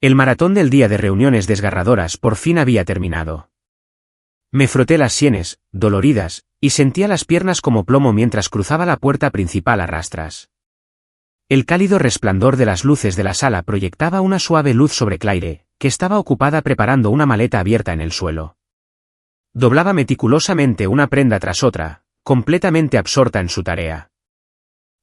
El maratón del día de reuniones desgarradoras por fin había terminado. Me froté las sienes, doloridas, y sentía las piernas como plomo mientras cruzaba la puerta principal a rastras. El cálido resplandor de las luces de la sala proyectaba una suave luz sobre Claire, que estaba ocupada preparando una maleta abierta en el suelo. Doblaba meticulosamente una prenda tras otra, completamente absorta en su tarea.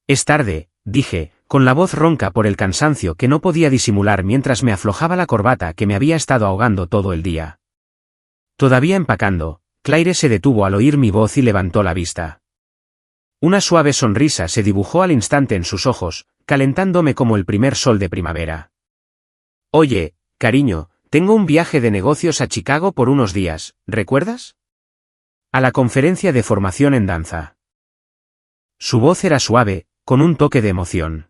Es tarde, dije, con la voz ronca por el cansancio que no podía disimular mientras me aflojaba la corbata que me había estado ahogando todo el día. Todavía empacando, Claire se detuvo al oír mi voz y levantó la vista. Una suave sonrisa se dibujó al instante en sus ojos, calentándome como el primer sol de primavera. Oye, cariño, tengo un viaje de negocios a Chicago por unos días, ¿recuerdas? A la conferencia de formación en danza. Su voz era suave, con un toque de emoción.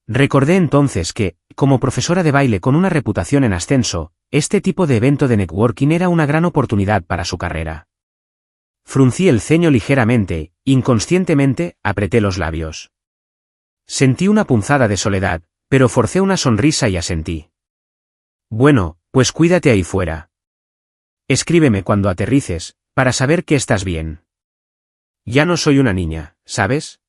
Recordé entonces que, como profesora de baile con una reputación en ascenso, este tipo de evento de networking era una gran oportunidad para su carrera. Fruncí el ceño ligeramente, inconscientemente, apreté los labios. Sentí una punzada de soledad, pero forcé una sonrisa y asentí. Bueno, pues cuídate ahí fuera. Escríbeme cuando aterrices, para saber que estás bien. Ya no soy una niña, ¿sabes?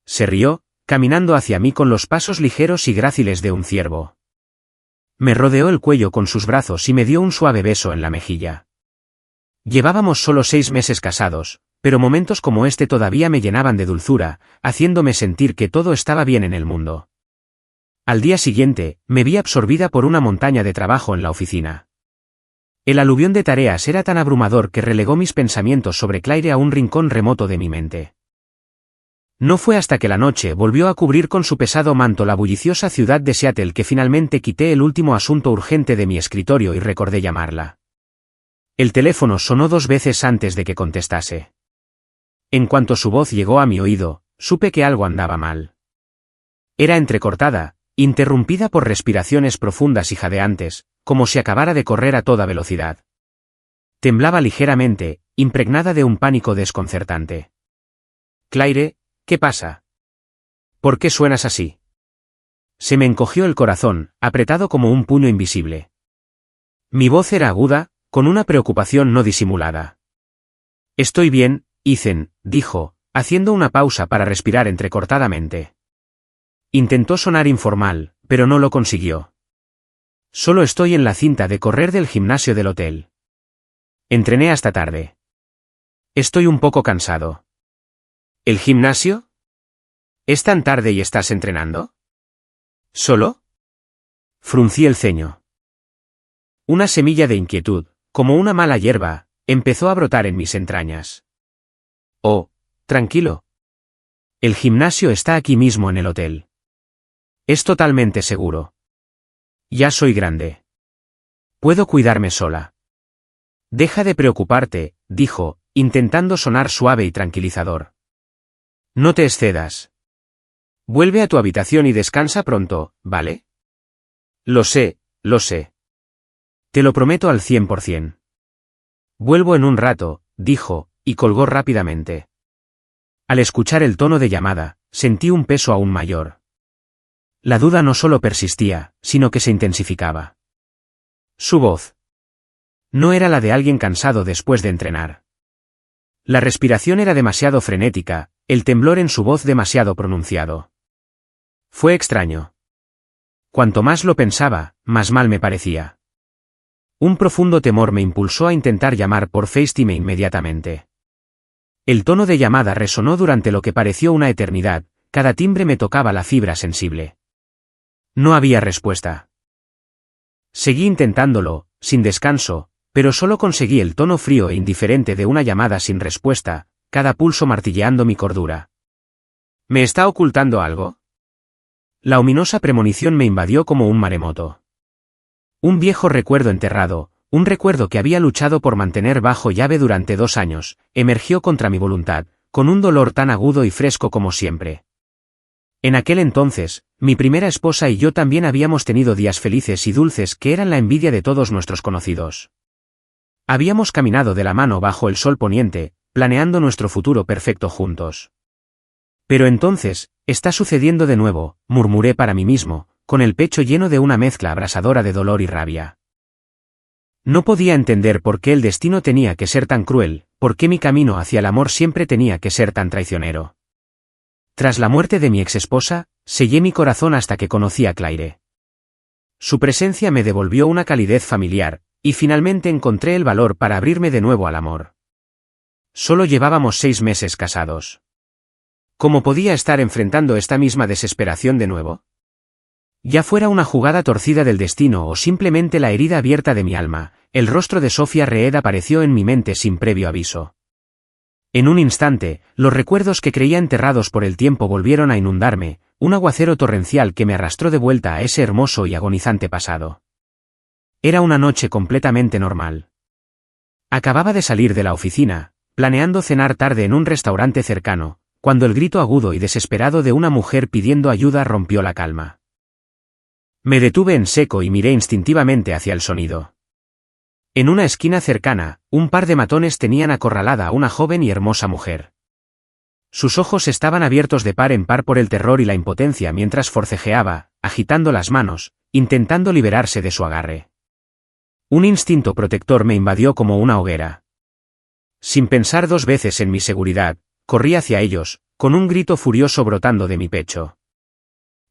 Se rió, caminando hacia mí con los pasos ligeros y gráciles de un ciervo. Me rodeó el cuello con sus brazos y me dio un suave beso en la mejilla. Llevábamos solo 6 meses casados, pero momentos como este todavía me llenaban de dulzura, haciéndome sentir que todo estaba bien en el mundo. Al día siguiente, me vi absorbida por una montaña de trabajo en la oficina. El aluvión de tareas era tan abrumador que relegó mis pensamientos sobre Claire a un rincón remoto de mi mente. No fue hasta que la noche volvió a cubrir con su pesado manto la bulliciosa ciudad de Seattle que finalmente quité el último asunto urgente de mi escritorio y recordé llamarla. El teléfono sonó 2 veces antes de que contestase. En cuanto su voz llegó a mi oído, supe que algo andaba mal. Era entrecortada, interrumpida por respiraciones profundas y jadeantes, como si acabara de correr a toda velocidad. Temblaba ligeramente, impregnada de un pánico desconcertante. Claire, ¿qué pasa? ¿Por qué suenas así? Se me encogió el corazón, apretado como un puño invisible. Mi voz era aguda, con una preocupación no disimulada. Estoy bien, Ethan, dijo, haciendo una pausa para respirar entrecortadamente. Intentó sonar informal, pero no lo consiguió. Solo estoy en la cinta de correr del gimnasio del hotel. Entrené hasta tarde. Estoy un poco cansado. ¿El gimnasio? ¿Es tan tarde y estás entrenando? ¿Solo? Fruncí el ceño. Una semilla de inquietud, como una mala hierba, empezó a brotar en mis entrañas. Oh, tranquilo. El gimnasio está aquí mismo en el hotel. Es totalmente seguro. Ya soy grande. Puedo cuidarme sola. Deja de preocuparte, dijo, intentando sonar suave y tranquilizador. No te excedas. Vuelve a tu habitación y descansa pronto, ¿vale? Lo sé, lo sé. Te lo prometo al 100%. Vuelvo en un rato, dijo, y colgó rápidamente. Al escuchar el tono de llamada, sentí un peso aún mayor. La duda no solo persistía, sino que se intensificaba. Su voz. No era la de alguien cansado después de entrenar. La respiración era demasiado frenética, el temblor en su voz demasiado pronunciado. Fue extraño. Cuanto más lo pensaba, más mal me parecía. Un profundo temor me impulsó a intentar llamar por FaceTime inmediatamente. El tono de llamada resonó durante lo que pareció una eternidad, cada timbre me tocaba la fibra sensible. No había respuesta. Seguí intentándolo, sin descanso, pero solo conseguí el tono frío e indiferente de una llamada sin respuesta, cada pulso martilleando mi cordura. ¿Me está ocultando algo? La ominosa premonición me invadió como un maremoto. Un viejo recuerdo enterrado, un recuerdo que había luchado por mantener bajo llave durante 2 años, emergió contra mi voluntad, con un dolor tan agudo y fresco como siempre. En aquel entonces, mi primera esposa y yo también habíamos tenido días felices y dulces que eran la envidia de todos nuestros conocidos. Habíamos caminado de la mano bajo el sol poniente, planeando nuestro futuro perfecto juntos. Pero entonces, está sucediendo de nuevo, murmuré para mí mismo, con el pecho lleno de una mezcla abrasadora de dolor y rabia. No podía entender por qué el destino tenía que ser tan cruel, por qué mi camino hacia el amor siempre tenía que ser tan traicionero. Tras la muerte de mi exesposa, sellé mi corazón hasta que conocí a Claire. Su presencia me devolvió una calidez familiar, y finalmente encontré el valor para abrirme de nuevo al amor. Solo llevábamos 6 meses casados. ¿Cómo podía estar enfrentando esta misma desesperación de nuevo? Ya fuera una jugada torcida del destino o simplemente la herida abierta de mi alma, el rostro de Sofía Reed apareció en mi mente sin previo aviso. En un instante, los recuerdos que creía enterrados por el tiempo volvieron a inundarme, un aguacero torrencial que me arrastró de vuelta a ese hermoso y agonizante pasado. Era una noche completamente normal. Acababa de salir de la oficina, planeando cenar tarde en un restaurante cercano, cuando el grito agudo y desesperado de una mujer pidiendo ayuda rompió la calma. Me detuve en seco y miré instintivamente hacia el sonido. En una esquina cercana, un par de matones tenían acorralada a una joven y hermosa mujer. Sus ojos estaban abiertos de par en par por el terror y la impotencia mientras forcejeaba, agitando las manos, intentando liberarse de su agarre. Un instinto protector me invadió como una hoguera. Sin pensar 2 veces en mi seguridad, corrí hacia ellos, con un grito furioso brotando de mi pecho.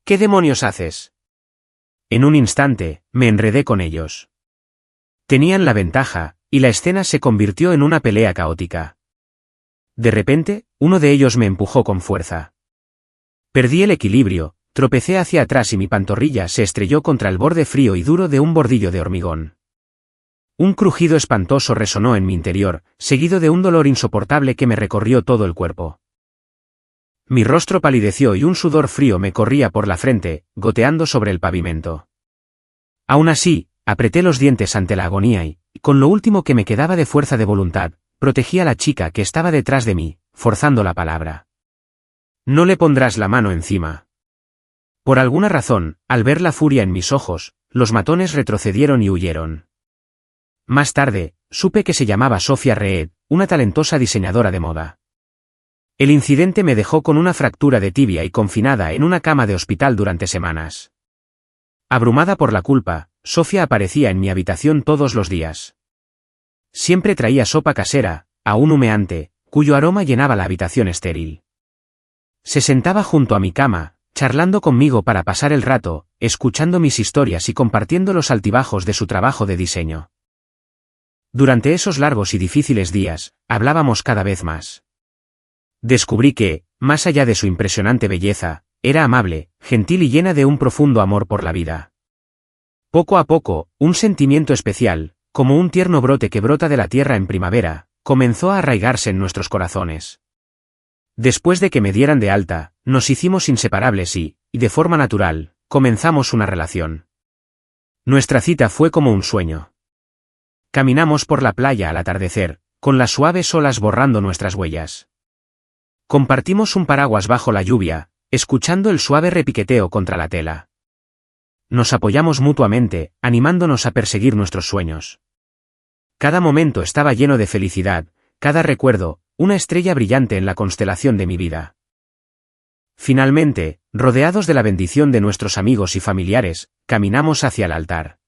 ¿Qué demonios haces? En un instante, me enredé con ellos. Tenían la ventaja, y la escena se convirtió en una pelea caótica. De repente, uno de ellos me empujó con fuerza. Perdí el equilibrio, tropecé hacia atrás y mi pantorrilla se estrelló contra el borde frío y duro de un bordillo de hormigón. Un crujido espantoso resonó en mi interior, seguido de un dolor insoportable que me recorrió todo el cuerpo. Mi rostro palideció y un sudor frío me corría por la frente, goteando sobre el pavimento. Aún así, apreté los dientes ante la agonía y, con lo último que me quedaba de fuerza de voluntad, protegí a la chica que estaba detrás de mí, forzando la palabra. No le pondrás la mano encima. Por alguna razón, al ver la furia en mis ojos, los matones retrocedieron y huyeron. Más tarde, supe que se llamaba Sofía Reed, una talentosa diseñadora de moda. El incidente me dejó con una fractura de tibia y confinada en una cama de hospital durante semanas. Abrumada por la culpa, Sofía aparecía en mi habitación todos los días. Siempre traía sopa casera, aún humeante, cuyo aroma llenaba la habitación estéril. Se sentaba junto a mi cama, charlando conmigo para pasar el rato, escuchando mis historias y compartiendo los altibajos de su trabajo de diseño. Durante esos largos y difíciles días, hablábamos cada vez más. Descubrí que, más allá de su impresionante belleza, era amable, gentil y llena de un profundo amor por la vida. Poco a poco, un sentimiento especial, como un tierno brote que brota de la tierra en primavera, comenzó a arraigarse en nuestros corazones. Después de que me dieran de alta, nos hicimos inseparables y, de forma natural, comenzamos una relación. Nuestra cita fue como un sueño. Caminamos por la playa al atardecer, con las suaves olas borrando nuestras huellas. Compartimos un paraguas bajo la lluvia, escuchando el suave repiqueteo contra la tela. Nos apoyamos mutuamente, animándonos a perseguir nuestros sueños. Cada momento estaba lleno de felicidad, cada recuerdo, una estrella brillante en la constelación de mi vida. Finalmente, rodeados de la bendición de nuestros amigos y familiares, caminamos hacia el altar.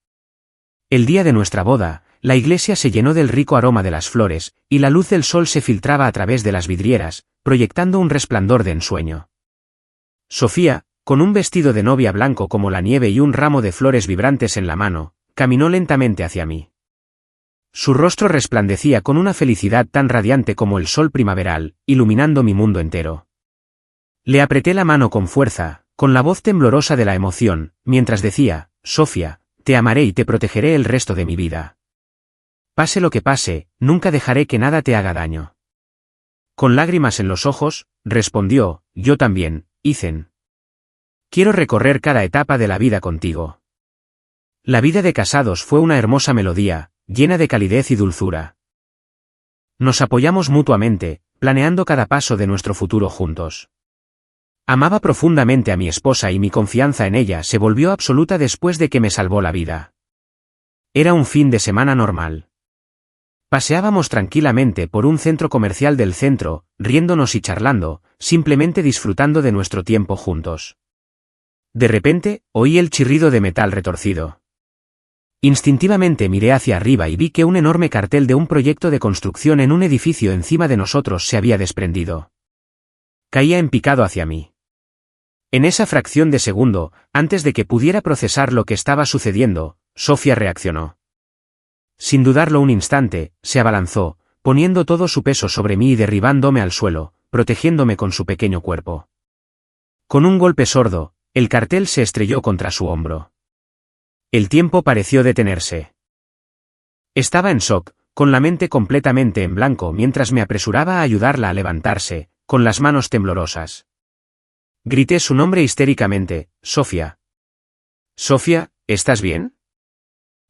El día de nuestra boda, la iglesia se llenó del rico aroma de las flores, y la luz del sol se filtraba a través de las vidrieras, proyectando un resplandor de ensueño. Sofía, con un vestido de novia blanco como la nieve y un ramo de flores vibrantes en la mano, caminó lentamente hacia mí. Su rostro resplandecía con una felicidad tan radiante como el sol primaveral, iluminando mi mundo entero. Le apreté la mano con fuerza, con la voz temblorosa de la emoción, mientras decía, «Sofía, te amaré y te protegeré el resto de mi vida. Pase lo que pase, nunca dejaré que nada te haga daño». Con lágrimas en los ojos, respondió, «Yo también, Ethan. Quiero recorrer cada etapa de la vida contigo». La vida de casados fue una hermosa melodía, llena de calidez y dulzura. Nos apoyamos mutuamente, planeando cada paso de nuestro futuro juntos. Amaba profundamente a mi esposa y mi confianza en ella se volvió absoluta después de que me salvó la vida. Era un fin de semana normal. Paseábamos tranquilamente por un centro comercial del centro, riéndonos y charlando, simplemente disfrutando de nuestro tiempo juntos. De repente, oí el chirrido de metal retorcido. Instintivamente miré hacia arriba y vi que un enorme cartel de un proyecto de construcción en un edificio encima de nosotros se había desprendido. Caía en picado hacia mí. En esa fracción de segundo, antes de que pudiera procesar lo que estaba sucediendo, Sofía reaccionó. Sin dudarlo un instante, se abalanzó, poniendo todo su peso sobre mí y derribándome al suelo, protegiéndome con su pequeño cuerpo. Con un golpe sordo, el cartel se estrelló contra su hombro. El tiempo pareció detenerse. Estaba en shock, con la mente completamente en blanco mientras me apresuraba a ayudarla a levantarse, con las manos temblorosas. Grité su nombre histéricamente: Sofía. Sofía, ¿estás bien?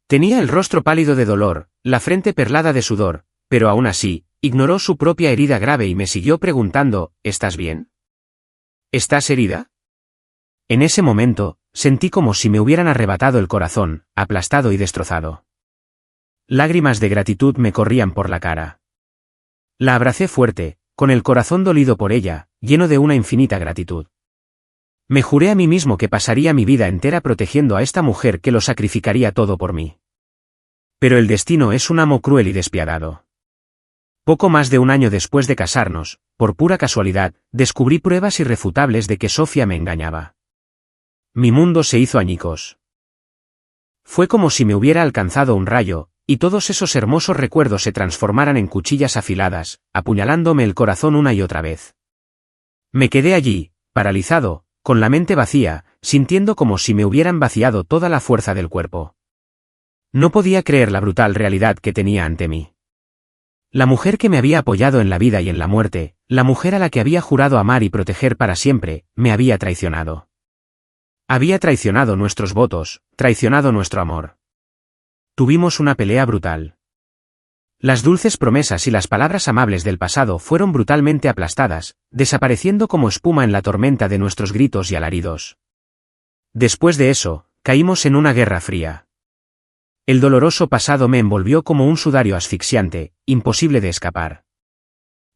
Tenía el rostro pálido de dolor, la frente perlada de sudor, pero aún así, ignoró su propia herida grave y me siguió preguntando: ¿estás bien? ¿Estás herida? En ese momento, sentí como si me hubieran arrebatado el corazón, aplastado y destrozado. Lágrimas de gratitud me corrían por la cara. La abracé fuerte, con el corazón dolido por ella, lleno de una infinita gratitud. Me juré a mí mismo que pasaría mi vida entera protegiendo a esta mujer que lo sacrificaría todo por mí. Pero el destino es un amo cruel y despiadado. Poco más de un año después de casarnos, por pura casualidad, descubrí pruebas irrefutables de que Sofía me engañaba. Mi mundo se hizo añicos. Fue como si me hubiera alcanzado un rayo, y todos esos hermosos recuerdos se transformaran en cuchillas afiladas, apuñalándome el corazón una y otra vez. Me quedé allí, paralizado, con la mente vacía, sintiendo como si me hubieran vaciado toda la fuerza del cuerpo. No podía creer la brutal realidad que tenía ante mí. La mujer que me había apoyado en la vida y en la muerte, la mujer a la que había jurado amar y proteger para siempre, me había traicionado. Había traicionado nuestros votos, traicionado nuestro amor. Tuvimos una pelea brutal. Las dulces promesas y las palabras amables del pasado fueron brutalmente aplastadas, desapareciendo como espuma en la tormenta de nuestros gritos y alaridos. Después de eso, caímos en una guerra fría. El doloroso pasado me envolvió como un sudario asfixiante, imposible de escapar.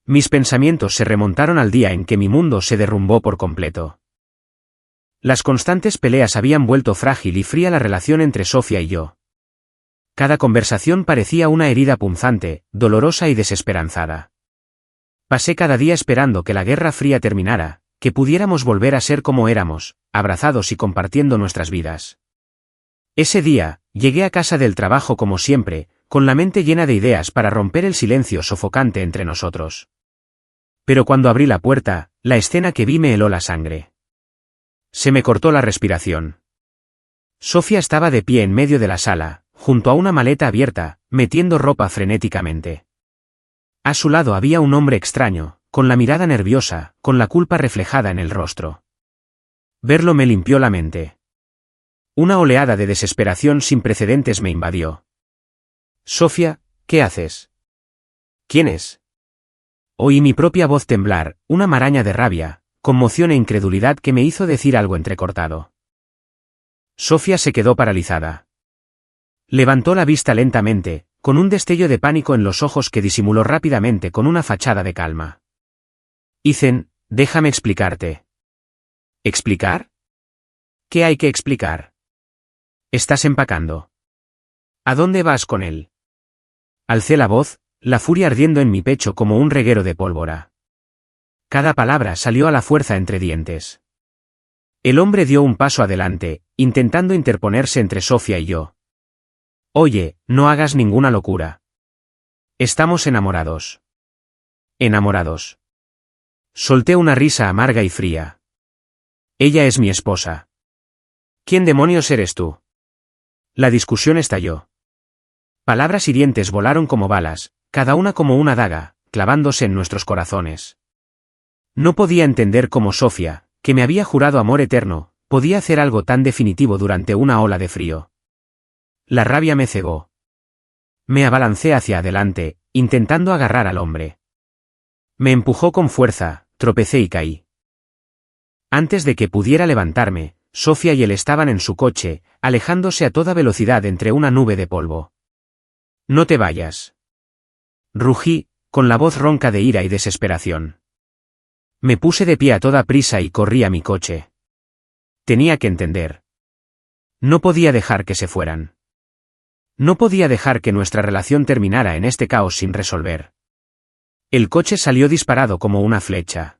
Mis pensamientos se remontaron al día en que mi mundo se derrumbó por completo. Las constantes peleas habían vuelto frágil y fría la relación entre Sofía y yo. Cada conversación parecía una herida punzante, dolorosa y desesperanzada. Pasé cada día esperando que la Guerra Fría terminara, que pudiéramos volver a ser como éramos, abrazados y compartiendo nuestras vidas. Ese día, llegué a casa del trabajo como siempre, con la mente llena de ideas para romper el silencio sofocante entre nosotros. Pero cuando abrí la puerta, la escena que vi me heló la sangre. Se me cortó la respiración. Sofía estaba de pie en medio de la sala, junto a una maleta abierta, metiendo ropa frenéticamente. A su lado había un hombre extraño, con la mirada nerviosa, con la culpa reflejada en el rostro. Verlo me limpió la mente. Una oleada de desesperación sin precedentes me invadió. Sofía, ¿qué haces? ¿Quién es? Oí mi propia voz temblar, una maraña de rabia, conmoción e incredulidad que me hizo decir algo entrecortado. Sofía se quedó paralizada. Levantó la vista lentamente, con un destello de pánico en los ojos que disimuló rápidamente con una fachada de calma. Ethan, déjame explicarte. ¿Explicar? ¿Qué hay que explicar? Estás empacando. ¿A dónde vas con él? Alcé la voz, la furia ardiendo en mi pecho como un reguero de pólvora. Cada palabra salió a la fuerza entre dientes. El hombre dio un paso adelante, intentando interponerse entre Sofía y yo. Oye, no hagas ninguna locura. Estamos enamorados. Enamorados. Solté una risa amarga y fría. Ella es mi esposa. ¿Quién demonios eres tú? La discusión estalló. Palabras hirientes volaron como balas, cada una como una daga, clavándose en nuestros corazones. No podía entender cómo Sofía, que me había jurado amor eterno, podía hacer algo tan definitivo durante una ola de frío. La rabia me cegó. Me abalancé hacia adelante, intentando agarrar al hombre. Me empujó con fuerza, tropecé y caí. Antes de que pudiera levantarme, Sofía y él estaban en su coche, alejándose a toda velocidad entre una nube de polvo. No te vayas. Rugí, con la voz ronca de ira y desesperación. Me puse de pie a toda prisa y corrí a mi coche. Tenía que entender. No podía dejar que se fueran. No podía dejar que nuestra relación terminara en este caos sin resolver. El coche salió disparado como una flecha.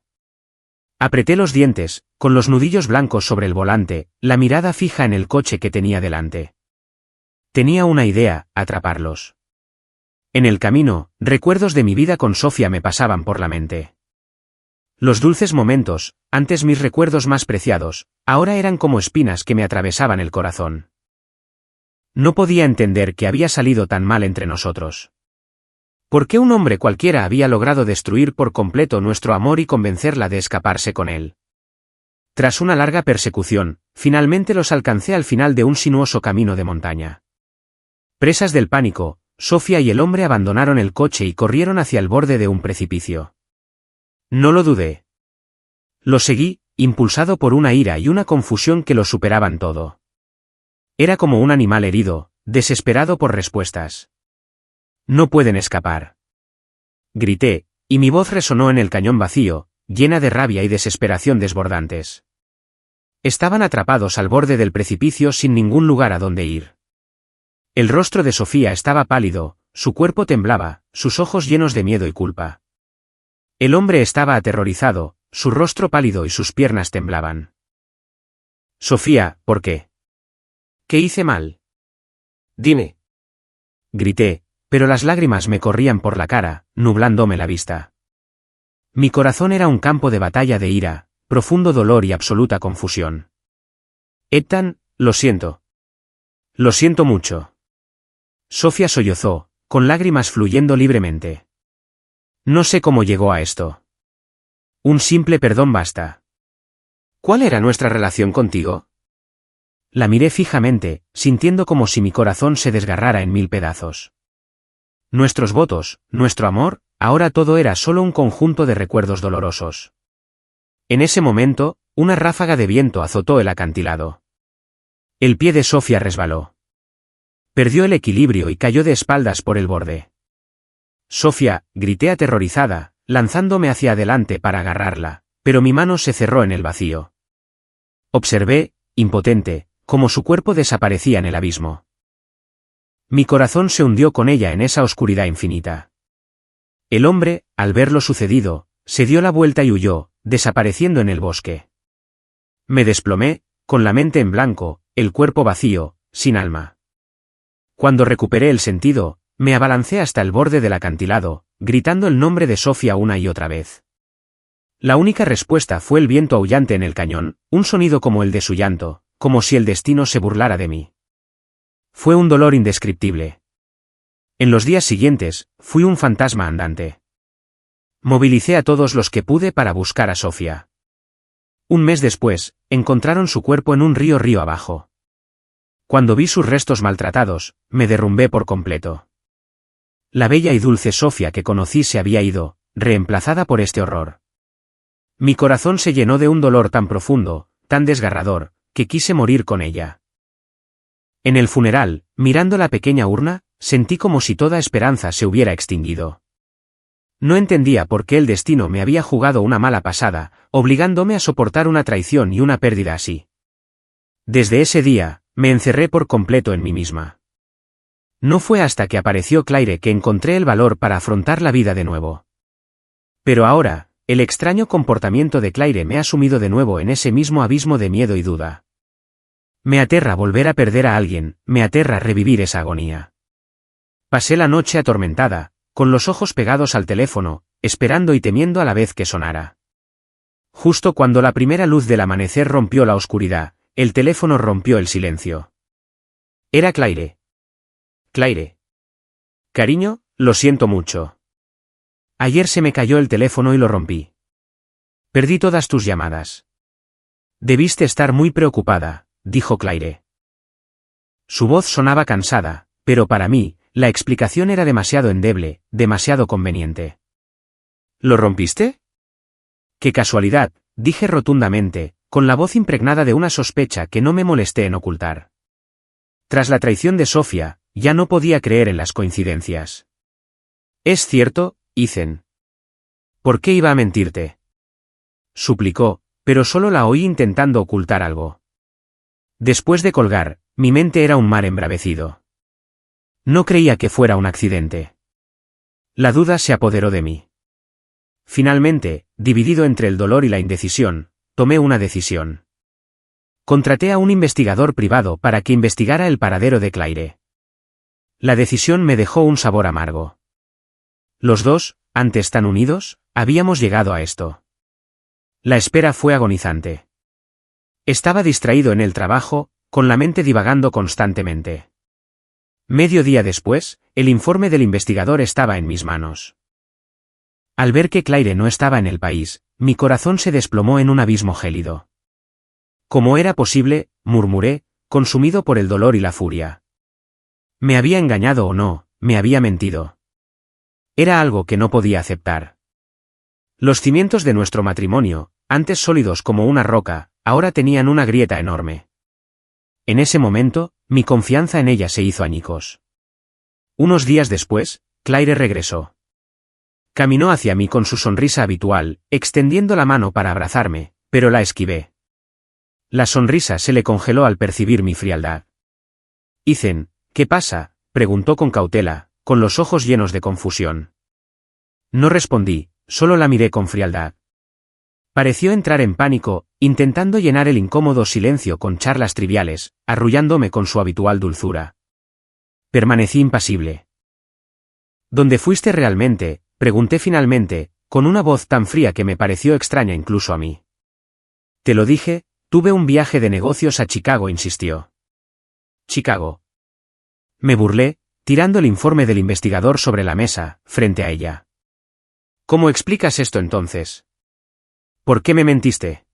Apreté los dientes, con los nudillos blancos sobre el volante, la mirada fija en el coche que tenía delante. Tenía una idea: atraparlos. En el camino, recuerdos de mi vida con Sofía me pasaban por la mente. Los dulces momentos, antes mis recuerdos más preciados, ahora eran como espinas que me atravesaban el corazón. No podía entender que había salido tan mal entre nosotros. ¿Por qué un hombre cualquiera había logrado destruir por completo nuestro amor y convencerla de escaparse con él? Tras una larga persecución, finalmente los alcancé al final de un sinuoso camino de montaña. Presas del pánico, Sofía y el hombre abandonaron el coche y corrieron hacia el borde de un precipicio. No lo dudé. Lo seguí, impulsado por una ira y una confusión que lo superaban todo. Era como un animal herido, desesperado por respuestas. No pueden escapar. Grité, y mi voz resonó en el cañón vacío, llena de rabia y desesperación desbordantes. Estaban atrapados al borde del precipicio sin ningún lugar a donde ir. El rostro de Sofía estaba pálido, su cuerpo temblaba, sus ojos llenos de miedo y culpa. El hombre estaba aterrorizado, su rostro pálido y sus piernas temblaban. Sofía, ¿por qué? ¿Qué hice mal? Dime. Grité, pero las lágrimas me corrían por la cara, nublándome la vista. Mi corazón era un campo de batalla de ira, profundo dolor y absoluta confusión. Ethan, lo siento. Lo siento mucho. Sofía sollozó, con lágrimas fluyendo libremente. No sé cómo llegó a esto. Un simple perdón basta. ¿Cuál era nuestra relación contigo? La miré fijamente, sintiendo como si mi corazón se desgarrara en 1000 pedazos. Nuestros votos, nuestro amor, ahora todo era solo un conjunto de recuerdos dolorosos. En ese momento, una ráfaga de viento azotó el acantilado. El pie de Sofía resbaló. Perdió el equilibrio y cayó de espaldas por el borde. Sofía, grité aterrorizada, lanzándome hacia adelante para agarrarla, pero mi mano se cerró en el vacío. Observé, impotente, cómo su cuerpo desaparecía en el abismo. Mi corazón se hundió con ella en esa oscuridad infinita. El hombre, al ver lo sucedido, se dio la vuelta y huyó, desapareciendo en el bosque. Me desplomé, con la mente en blanco, el cuerpo vacío, sin alma. Cuando recuperé el sentido, me abalancé hasta el borde del acantilado, gritando el nombre de Sofía una y otra vez. La única respuesta fue el viento aullante en el cañón, un sonido como el de su llanto, como si el destino se burlara de mí. Fue un dolor indescriptible. En los días siguientes, fui un fantasma andante. Movilicé a todos los que pude para buscar a Sofía. Un mes después, encontraron su cuerpo en un río abajo. Cuando vi sus restos maltratados, me derrumbé por completo. La bella y dulce Sofía que conocí se había ido, reemplazada por este horror. Mi corazón se llenó de un dolor tan profundo, tan desgarrador, que quise morir con ella. En el funeral, mirando la pequeña urna, sentí como si toda esperanza se hubiera extinguido. No entendía por qué el destino me había jugado una mala pasada, obligándome a soportar una traición y una pérdida así. Desde ese día, me encerré por completo en mí misma. No fue hasta que apareció Claire que encontré el valor para afrontar la vida de nuevo. Pero ahora, el extraño comportamiento de Claire me ha sumido de nuevo en ese mismo abismo de miedo y duda. Me aterra volver a perder a alguien, me aterra revivir esa agonía. Pasé la noche atormentada, con los ojos pegados al teléfono, esperando y temiendo a la vez que sonara. Justo cuando la primera luz del amanecer rompió la oscuridad, el teléfono rompió el silencio. Era Claire. Claire. Cariño, lo siento mucho. Ayer se me cayó el teléfono y lo rompí. Perdí todas tus llamadas. Debiste estar muy preocupada, dijo Claire. Su voz sonaba cansada, pero para mí, la explicación era demasiado endeble, demasiado conveniente. ¿Lo rompiste? ¡Qué casualidad!, dije rotundamente, con la voz impregnada de una sospecha que no me molesté en ocultar. Tras la traición de Sofía, ya no podía creer en las coincidencias. Es cierto, Ethan. ¿Por qué iba a mentirte? Suplicó, pero solo la oí intentando ocultar algo. Después de colgar, mi mente era un mar embravecido. No creía que fuera un accidente. La duda se apoderó de mí. Finalmente, dividido entre el dolor y la indecisión, tomé una decisión. Contraté a un investigador privado para que investigara el paradero de Claire. La decisión me dejó un sabor amargo. Los dos, antes tan unidos, habíamos llegado a esto. La espera fue agonizante. Estaba distraído en el trabajo, con la mente divagando constantemente. Medio día después, el informe del investigador estaba en mis manos. Al ver que Claire no estaba en el país, mi corazón se desplomó en un abismo gélido. ¿Cómo era posible?, murmuré, consumido por el dolor y la furia. ¿Me había engañado o no? ¿Me había mentido? Era algo que no podía aceptar. Los cimientos de nuestro matrimonio, antes sólidos como una roca, ahora tenían una grieta enorme. En ese momento, mi confianza en ella se hizo añicos. Unos días después, Claire regresó. Caminó hacia mí con su sonrisa habitual, extendiendo la mano para abrazarme, pero la esquivé. La sonrisa se le congeló al percibir mi frialdad. Ethan, ¿qué pasa?, preguntó con cautela, con los ojos llenos de confusión. No respondí, solo la miré con frialdad. Pareció entrar en pánico, intentando llenar el incómodo silencio con charlas triviales, arrullándome con su habitual dulzura. Permanecí impasible. ¿Dónde fuiste realmente?, pregunté finalmente, con una voz tan fría que me pareció extraña incluso a mí. Te lo dije, tuve un viaje de negocios a Chicago, insistió. Chicago. Me burlé, tirando el informe del investigador sobre la mesa, frente a ella. ¿Cómo explicas esto entonces? ¿Por qué me mentiste?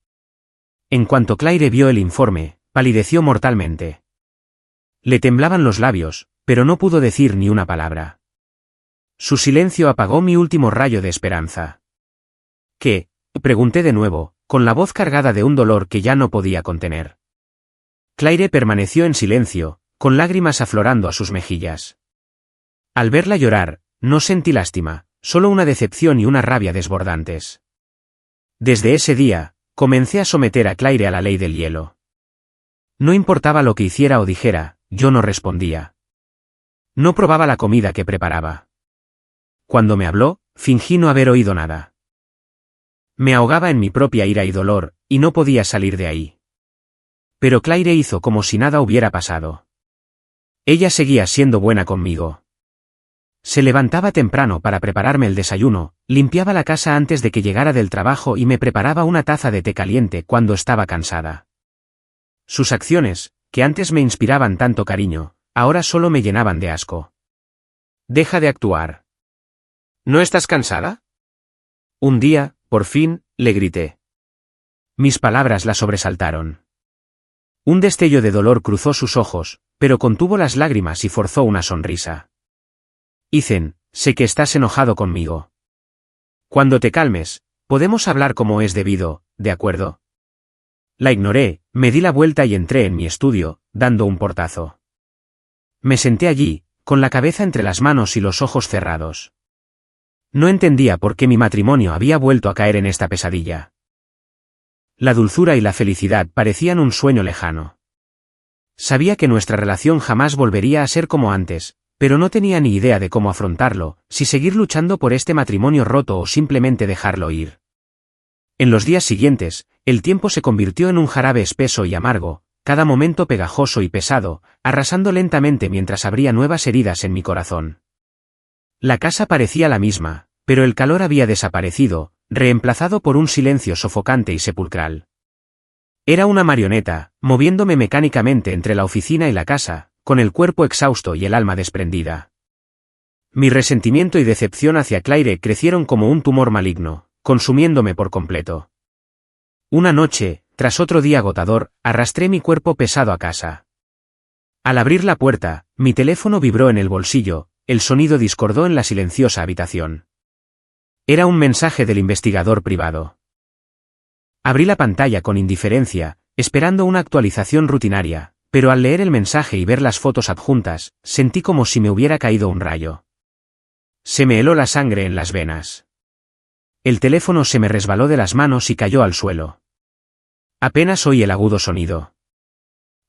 En cuanto Claire vio el informe, palideció mortalmente. Le temblaban los labios, pero no pudo decir ni una palabra. Su silencio apagó mi último rayo de esperanza. ¿Qué?, pregunté de nuevo, con la voz cargada de un dolor que ya no podía contener. Claire permaneció en silencio, con lágrimas aflorando a sus mejillas. Al verla llorar, no sentí lástima, solo una decepción y una rabia desbordantes. Desde ese día, comencé a someter a Claire a la ley del hielo. No importaba lo que hiciera o dijera, yo no respondía. No probaba la comida que preparaba. Cuando me habló, fingí no haber oído nada. Me ahogaba en mi propia ira y dolor, y no podía salir de ahí. Pero Claire hizo como si nada hubiera pasado. Ella seguía siendo buena conmigo. Se levantaba temprano para prepararme el desayuno, limpiaba la casa antes de que llegara del trabajo y me preparaba una taza de té caliente cuando estaba cansada. Sus acciones, que antes me inspiraban tanto cariño, ahora solo me llenaban de asco. Deja de actuar. ¿No estás cansada? Un día, por fin, le grité. Mis palabras la sobresaltaron. Un destello de dolor cruzó sus ojos, pero contuvo las lágrimas y forzó una sonrisa. Ethan, sé que estás enojado conmigo. Cuando te calmes, podemos hablar como es debido, ¿de acuerdo? La ignoré, me di la vuelta y entré en mi estudio, dando un portazo. Me senté allí, con la cabeza entre las manos y los ojos cerrados. No entendía por qué mi matrimonio había vuelto a caer en esta pesadilla. La dulzura y la felicidad parecían un sueño lejano. Sabía que nuestra relación jamás volvería a ser como antes, pero no tenía ni idea de cómo afrontarlo, si seguir luchando por este matrimonio roto o simplemente dejarlo ir. En los días siguientes, el tiempo se convirtió en un jarabe espeso y amargo, cada momento pegajoso y pesado, arrasando lentamente mientras abría nuevas heridas en mi corazón. La casa parecía la misma, pero el calor había desaparecido, reemplazado por un silencio sofocante y sepulcral. Era una marioneta, moviéndome mecánicamente entre la oficina y la casa, con el cuerpo exhausto y el alma desprendida. Mi resentimiento y decepción hacia Claire crecieron como un tumor maligno, consumiéndome por completo. Una noche, tras otro día agotador, arrastré mi cuerpo pesado a casa. Al abrir la puerta, mi teléfono vibró en el bolsillo, el sonido discordó en la silenciosa habitación. Era un mensaje del investigador privado. Abrí la pantalla con indiferencia, esperando una actualización rutinaria, pero al leer el mensaje y ver las fotos adjuntas, sentí como si me hubiera caído un rayo. Se me heló la sangre en las venas. El teléfono se me resbaló de las manos y cayó al suelo. Apenas oí el agudo sonido.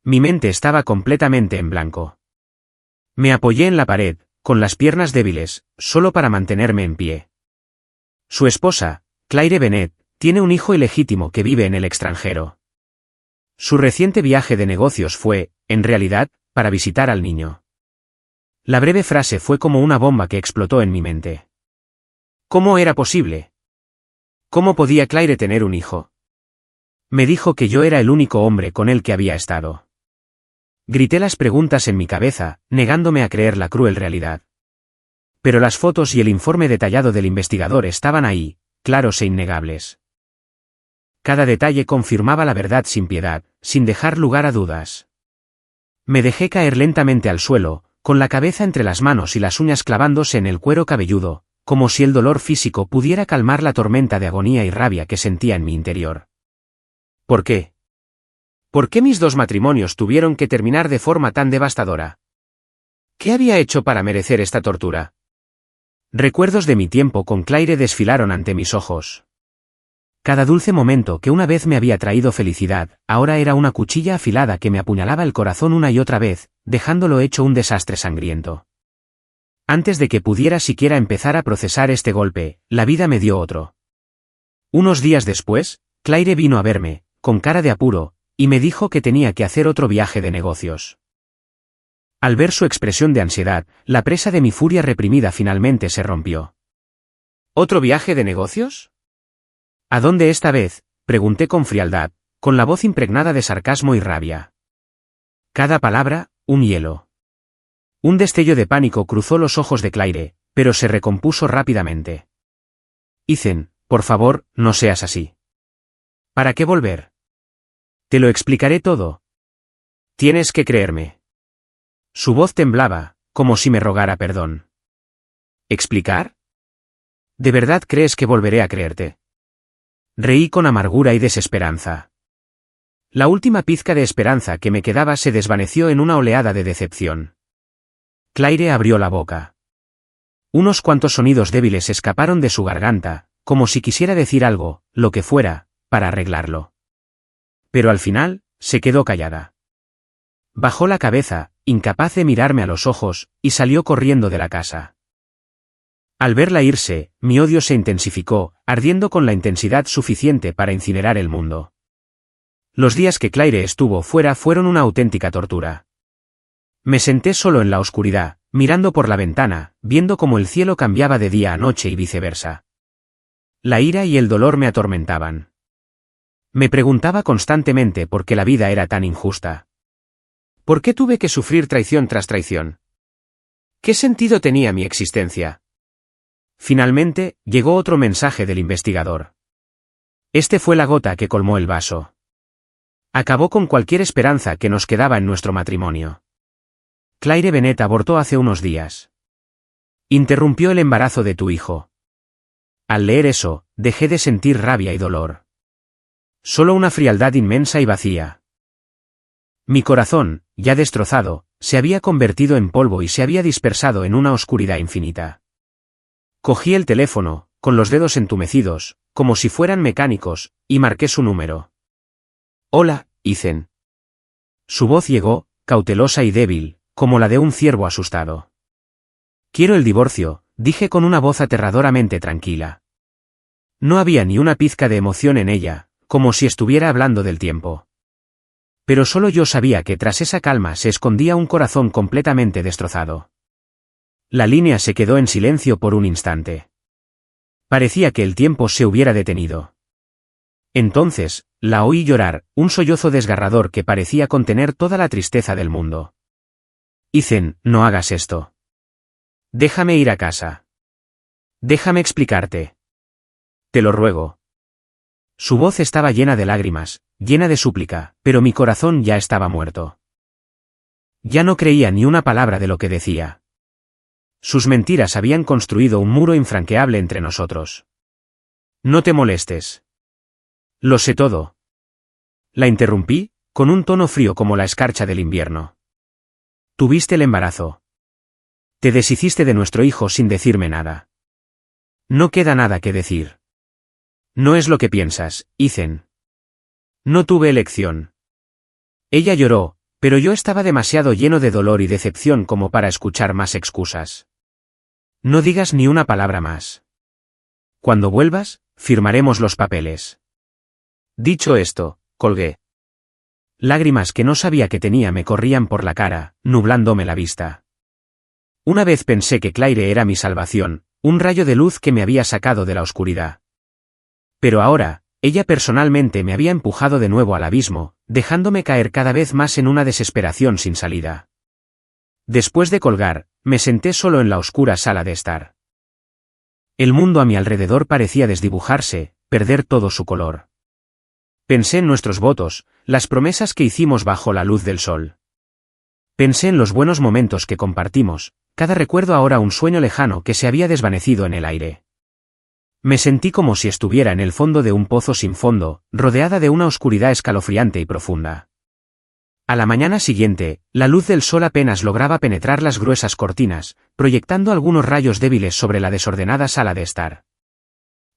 Mi mente estaba completamente en blanco. Me apoyé en la pared, con las piernas débiles, solo para mantenerme en pie. Su esposa, Claire Bennett, tiene un hijo ilegítimo que vive en el extranjero. Su reciente viaje de negocios fue, en realidad, para visitar al niño. La breve frase fue como una bomba que explotó en mi mente. ¿Cómo era posible? ¿Cómo podía Claire tener un hijo? Me dijo que yo era el único hombre con el que había estado. Grité las preguntas en mi cabeza, negándome a creer la cruel realidad. Pero las fotos y el informe detallado del investigador estaban ahí, claros e innegables. Cada detalle confirmaba la verdad sin piedad, sin dejar lugar a dudas. Me dejé caer lentamente al suelo, con la cabeza entre las manos y las uñas clavándose en el cuero cabelludo, como si el dolor físico pudiera calmar la tormenta de agonía y rabia que sentía en mi interior. ¿Por qué? ¿Por qué mis dos matrimonios tuvieron que terminar de forma tan devastadora? ¿Qué había hecho para merecer esta tortura? Recuerdos de mi tiempo con Claire desfilaron ante mis ojos. Cada dulce momento que una vez me había traído felicidad, ahora era una cuchilla afilada que me apuñalaba el corazón una y otra vez, dejándolo hecho un desastre sangriento. Antes de que pudiera siquiera empezar a procesar este golpe, la vida me dio otro. Unos días después, Claire vino a verme, con cara de apuro, y me dijo que tenía que hacer otro viaje de negocios. Al ver su expresión de ansiedad, la presa de mi furia reprimida finalmente se rompió. ¿Otro viaje de negocios? ¿A dónde esta vez?, pregunté con frialdad, con la voz impregnada de sarcasmo y rabia. Cada palabra, un hielo. Un destello de pánico cruzó los ojos de Claire, pero se recompuso rápidamente. Ethan, por favor, no seas así. ¿Para qué volver? Te lo explicaré todo. Tienes que creerme. Su voz temblaba, como si me rogara perdón. ¿Explicar? ¿De verdad crees que volveré a creerte? Reí con amargura y desesperanza. La última pizca de esperanza que me quedaba se desvaneció en una oleada de decepción. Claire abrió la boca. Unos cuantos sonidos débiles escaparon de su garganta, como si quisiera decir algo, lo que fuera, para arreglarlo. Pero al final, se quedó callada. Bajó la cabeza, incapaz de mirarme a los ojos, y salió corriendo de la casa. Al verla irse, mi odio se intensificó, ardiendo con la intensidad suficiente para incinerar el mundo. Los días que Claire estuvo fuera fueron una auténtica tortura. Me senté solo en la oscuridad, mirando por la ventana, viendo cómo el cielo cambiaba de día a noche y viceversa. La ira y el dolor me atormentaban. Me preguntaba constantemente por qué la vida era tan injusta. ¿Por qué tuve que sufrir traición tras traición? ¿Qué sentido tenía mi existencia? Finalmente, llegó otro mensaje del investigador. Este fue la gota que colmó el vaso. Acabó con cualquier esperanza que nos quedaba en nuestro matrimonio. Claire Bennett abortó hace unos días. Interrumpió el embarazo de tu hijo. Al leer eso, dejé de sentir rabia y dolor. Solo una frialdad inmensa y vacía. Mi corazón, ya destrozado, se había convertido en polvo y se había dispersado en una oscuridad infinita. Cogí el teléfono, con los dedos entumecidos, como si fueran mecánicos, y marqué su número. Hola, Ethan. Su voz llegó, cautelosa y débil, como la de un ciervo asustado. Quiero el divorcio, dije con una voz aterradoramente tranquila. No había ni una pizca de emoción en ella, como si estuviera hablando del tiempo. Pero solo yo sabía que tras esa calma se escondía un corazón completamente destrozado. La línea se quedó en silencio por un instante. Parecía que el tiempo se hubiera detenido. Entonces, la oí llorar, un sollozo desgarrador que parecía contener toda la tristeza del mundo. Ethan, no hagas esto. Déjame ir a casa. Déjame explicarte. Te lo ruego. Su voz estaba llena de lágrimas, llena de súplica, pero mi corazón ya estaba muerto. Ya no creía ni una palabra de lo que decía. Sus mentiras habían construido un muro infranqueable entre nosotros. No te molestes. Lo sé todo. La interrumpí, con un tono frío como la escarcha del invierno. Tuviste el embarazo. Te deshiciste de nuestro hijo sin decirme nada. No queda nada que decir. No es lo que piensas, Ethan. No tuve elección. Ella lloró, Pero yo estaba demasiado lleno de dolor y decepción como para escuchar más excusas. No digas ni una palabra más. Cuando vuelvas, firmaremos los papeles. Dicho esto, colgué. Lágrimas que no sabía que tenía me corrían por la cara, nublándome la vista. Una vez pensé que Claire era mi salvación, un rayo de luz que me había sacado de la oscuridad. Pero ahora, ella personalmente me había empujado de nuevo al abismo, dejándome caer cada vez más en una desesperación sin salida. Después de colgar, me senté solo en la oscura sala de estar. El mundo a mi alrededor parecía desdibujarse, perder todo su color. Pensé en nuestros votos, las promesas que hicimos bajo la luz del sol. Pensé en los buenos momentos que compartimos, cada recuerdo ahora un sueño lejano que se había desvanecido en el aire. Me sentí como si estuviera en el fondo de un pozo sin fondo, rodeada de una oscuridad escalofriante y profunda. A la mañana siguiente, la luz del sol apenas lograba penetrar las gruesas cortinas, proyectando algunos rayos débiles sobre la desordenada sala de estar.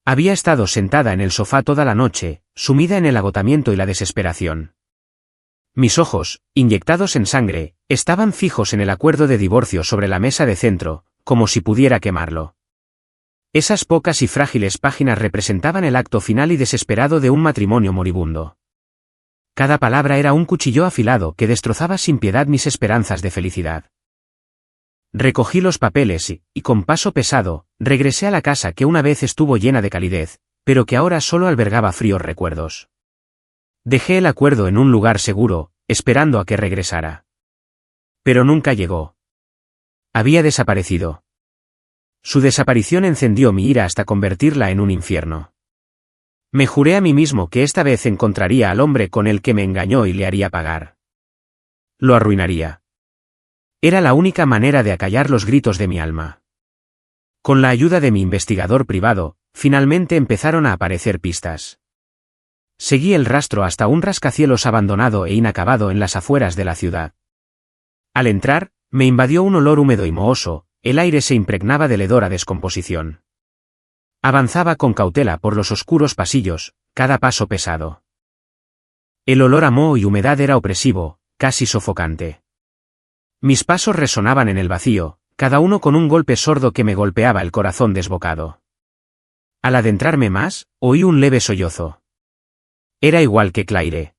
Había estado sentada en el sofá toda la noche, sumida en el agotamiento y la desesperación. Mis ojos, inyectados en sangre, estaban fijos en el acuerdo de divorcio sobre la mesa de centro, como si pudiera quemarlo. Esas pocas y frágiles páginas representaban el acto final y desesperado de un matrimonio moribundo. Cada palabra era un cuchillo afilado que destrozaba sin piedad mis esperanzas de felicidad. Recogí los papeles y, con paso pesado, regresé a la casa que una vez estuvo llena de calidez, pero que ahora solo albergaba fríos recuerdos. Dejé el acuerdo en un lugar seguro, esperando a que regresara. Pero nunca llegó. Había desaparecido. Su desaparición encendió mi ira hasta convertirla en un infierno. Me juré a mí mismo que esta vez encontraría al hombre con el que me engañó y le haría pagar. Lo arruinaría. Era la única manera de acallar los gritos de mi alma. Con la ayuda de mi investigador privado, finalmente empezaron a aparecer pistas. Seguí el rastro hasta un rascacielos abandonado e inacabado en las afueras de la ciudad. Al entrar, me invadió un olor húmedo y mohoso, el aire se impregnaba del hedor a descomposición. Avanzaba con cautela por los oscuros pasillos, cada paso pesado. El olor a moho y humedad era opresivo, casi sofocante. Mis pasos resonaban en el vacío, cada uno con un golpe sordo que me golpeaba el corazón desbocado. Al adentrarme más, oí un leve sollozo. Era igual que Claire.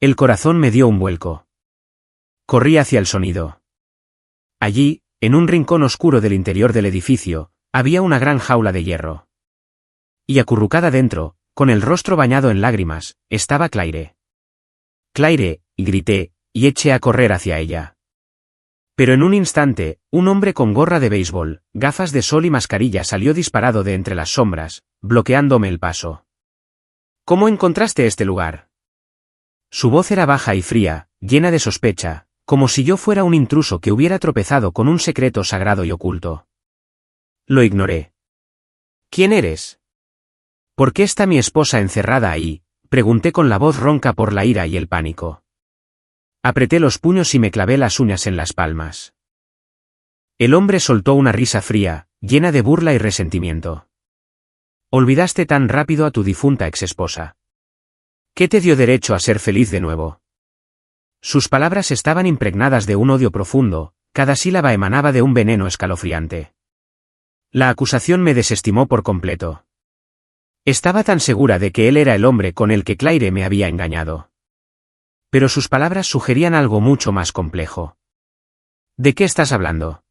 El corazón me dio un vuelco. Corrí hacia el sonido. Allí, en un rincón oscuro del interior del edificio, había una gran jaula de hierro. Y acurrucada dentro, con el rostro bañado en lágrimas, estaba Claire. Claire, grité, y eché a correr hacia ella. Pero en un instante, un hombre con gorra de béisbol, gafas de sol y mascarilla salió disparado de entre las sombras, bloqueándome el paso. ¿Cómo encontraste este lugar? Su voz era baja y fría, llena de sospecha, como si yo fuera un intruso que hubiera tropezado con un secreto sagrado y oculto. Lo ignoré. ¿Quién eres? ¿Por qué está mi esposa encerrada ahí? Pregunté con la voz ronca por la ira y el pánico. Apreté los puños y me clavé las uñas en las palmas. El hombre soltó una risa fría, llena de burla y resentimiento. Olvidaste tan rápido a tu difunta exesposa. ¿Qué te dio derecho a ser feliz de nuevo? Sus palabras estaban impregnadas de un odio profundo, cada sílaba emanaba de un veneno escalofriante. La acusación me desestimó por completo. Estaba tan segura de que él era el hombre con el que Claire me había engañado. Pero sus palabras sugerían algo mucho más complejo. ¿De qué estás hablando?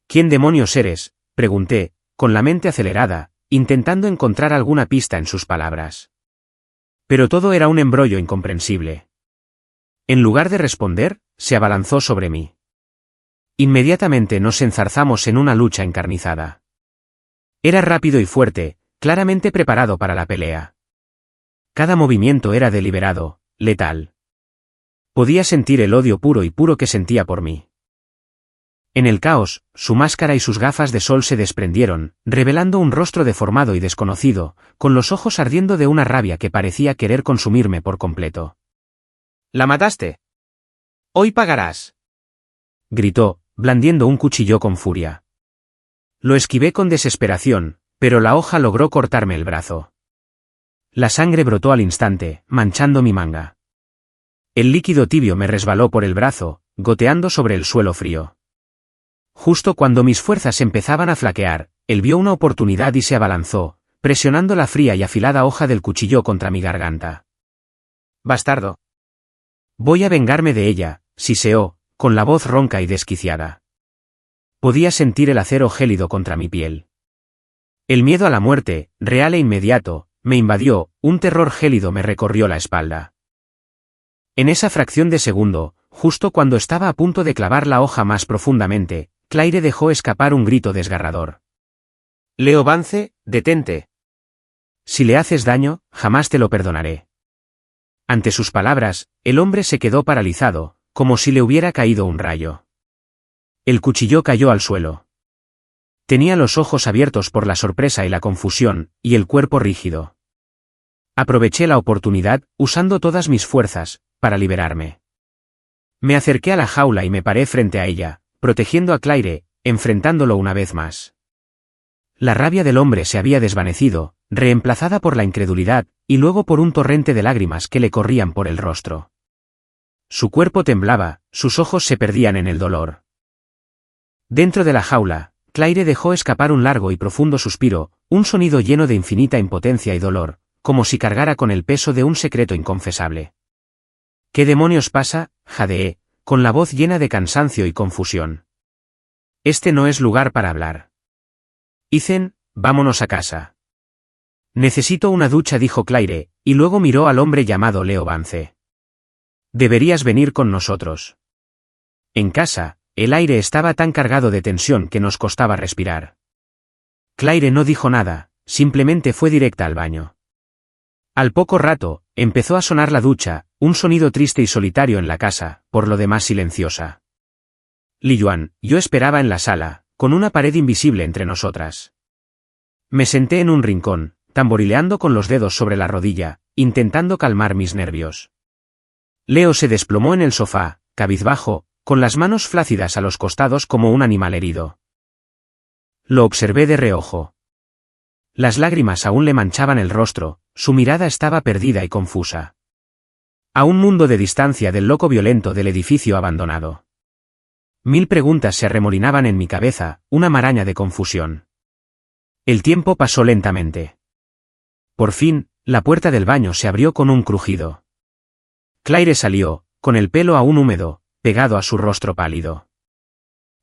¿Quién demonios eres?, pregunté, con la mente acelerada, intentando encontrar alguna pista en sus palabras. Pero todo era un embrollo incomprensible. En lugar de responder, se abalanzó sobre mí. Inmediatamente nos enzarzamos en una lucha encarnizada. Era rápido y fuerte, claramente preparado para la pelea. Cada movimiento era deliberado, letal. Podía sentir el odio puro y puro que sentía por mí. En el caos, su máscara y sus gafas de sol se desprendieron, revelando un rostro deformado y desconocido, con los ojos ardiendo de una rabia que parecía querer consumirme por completo. «¿La mataste? Hoy pagarás», gritó, blandiendo un cuchillo con furia. Lo esquivé con desesperación, pero la hoja logró cortarme el brazo. La sangre brotó al instante, manchando mi manga. El líquido tibio me resbaló por el brazo, goteando sobre el suelo frío. Justo cuando mis fuerzas empezaban a flaquear, él vio una oportunidad y se abalanzó, presionando la fría y afilada hoja del cuchillo contra mi garganta. «Bastardo. Voy a vengarme de ella», siseó, con la voz ronca y desquiciada. Podía sentir el acero gélido contra mi piel. El miedo a la muerte, real e inmediato, me invadió, un terror gélido me recorrió la espalda. En esa fracción de segundo, justo cuando estaba a punto de clavar la hoja más profundamente, Claire dejó escapar un grito desgarrador. «Leo Vance, detente. Si le haces daño, jamás te lo perdonaré». Ante sus palabras, el hombre se quedó paralizado, como si le hubiera caído un rayo. El cuchillo cayó al suelo. Tenía los ojos abiertos por la sorpresa y la confusión, y el cuerpo rígido. Aproveché la oportunidad, usando todas mis fuerzas, para liberarme. Me acerqué a la jaula y me paré frente a ella, protegiendo a Claire, enfrentándolo una vez más. La rabia del hombre se había desvanecido, reemplazada por la incredulidad, y luego por un torrente de lágrimas que le corrían por el rostro. Su cuerpo temblaba, sus ojos se perdían en el dolor. Dentro de la jaula, Claire dejó escapar un largo y profundo suspiro, un sonido lleno de infinita impotencia y dolor, como si cargara con el peso de un secreto inconfesable. «¿Qué demonios pasa?», jadeé, con la voz llena de cansancio y confusión. «Este no es lugar para hablar. Ethan, vámonos a casa». «Necesito una ducha», dijo Claire, y luego miró al hombre llamado Leo Vance. «Deberías venir con nosotros». En casa, el aire estaba tan cargado de tensión que nos costaba respirar. Claire no dijo nada, simplemente fue directa al baño. Al poco rato, empezó a sonar la ducha, un sonido triste y solitario en la casa, por lo demás silenciosa. Li Yuan, yo esperaba en la sala, con una pared invisible entre nosotras. Me senté en un rincón, tamborileando con los dedos sobre la rodilla, intentando calmar mis nervios. Leo se desplomó en el sofá, cabizbajo, con las manos flácidas a los costados como un animal herido. Lo observé de reojo. Las lágrimas aún le manchaban el rostro, su mirada estaba perdida y confusa. A un mundo de distancia del loco violento del edificio abandonado. 1000 preguntas se arremolinaban en mi cabeza, una maraña de confusión. El tiempo pasó lentamente. Por fin, la puerta del baño se abrió con un crujido. Claire salió, con el pelo aún húmedo, pegado a su rostro pálido.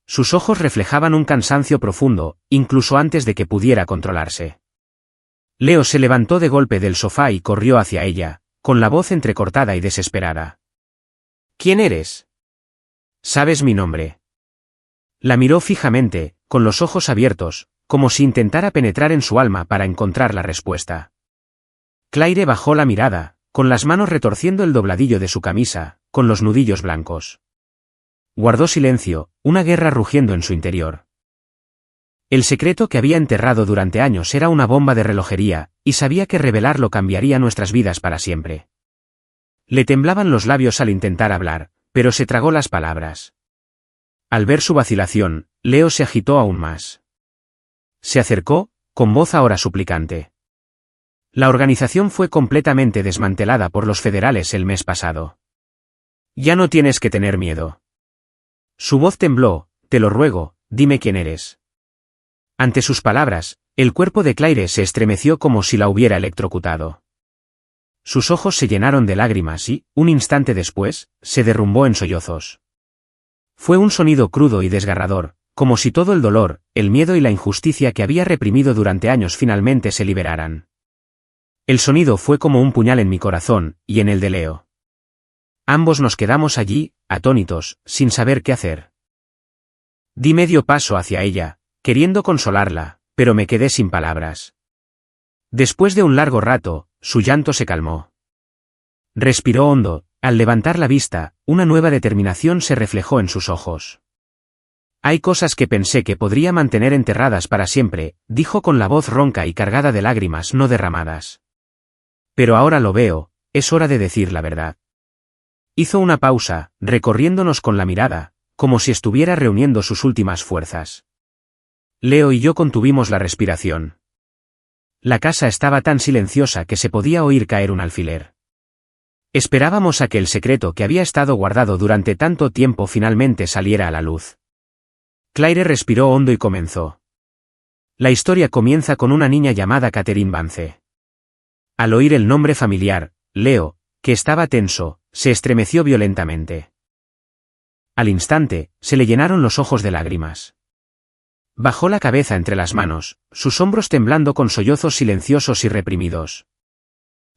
Sus ojos reflejaban un cansancio profundo, incluso antes de que pudiera controlarse. Leo se levantó de golpe del sofá y corrió hacia ella, con la voz entrecortada y desesperada. «¿Quién eres? ¿Sabes mi nombre?». La miró fijamente, con los ojos abiertos, como si intentara penetrar en su alma para encontrar la respuesta. Claire bajó la mirada, con las manos retorciendo el dobladillo de su camisa, con los nudillos blancos. Guardó silencio, una guerra rugiendo en su interior. El secreto que había enterrado durante años era una bomba de relojería, y sabía que revelarlo cambiaría nuestras vidas para siempre. Le temblaban los labios al intentar hablar, pero se tragó las palabras. Al ver su vacilación, Leo se agitó aún más. Se acercó, con voz ahora suplicante. La organización fue completamente desmantelada por los federales el mes pasado. «Ya no tienes que tener miedo». Su voz tembló. «Te lo ruego, dime quién eres». Ante sus palabras, el cuerpo de Claire se estremeció como si la hubiera electrocutado. Sus ojos se llenaron de lágrimas y, un instante después, se derrumbó en sollozos. Fue un sonido crudo y desgarrador, como si todo el dolor, el miedo y la injusticia que había reprimido durante años finalmente se liberaran. El sonido fue como un puñal en mi corazón, y en el de Leo. Ambos nos quedamos allí, atónitos, sin saber qué hacer. Di medio paso hacia ella, queriendo consolarla, pero me quedé sin palabras. Después de un largo rato, su llanto se calmó. Respiró hondo, al levantar la vista, una nueva determinación se reflejó en sus ojos. «Hay cosas que pensé que podría mantener enterradas para siempre», dijo con la voz ronca y cargada de lágrimas no derramadas. «Pero ahora lo veo, es hora de decir la verdad». Hizo una pausa, recorriéndonos con la mirada, como si estuviera reuniendo sus últimas fuerzas. Leo y yo contuvimos la respiración. La casa estaba tan silenciosa que se podía oír caer un alfiler. Esperábamos a que el secreto que había estado guardado durante tanto tiempo finalmente saliera a la luz. Claire respiró hondo y comenzó. La historia comienza con una niña llamada Catherine Vance. Al oír el nombre familiar, Leo, que estaba tenso, se estremeció violentamente. Al instante, se le llenaron los ojos de lágrimas. Bajó la cabeza entre las manos, sus hombros temblando con sollozos silenciosos y reprimidos.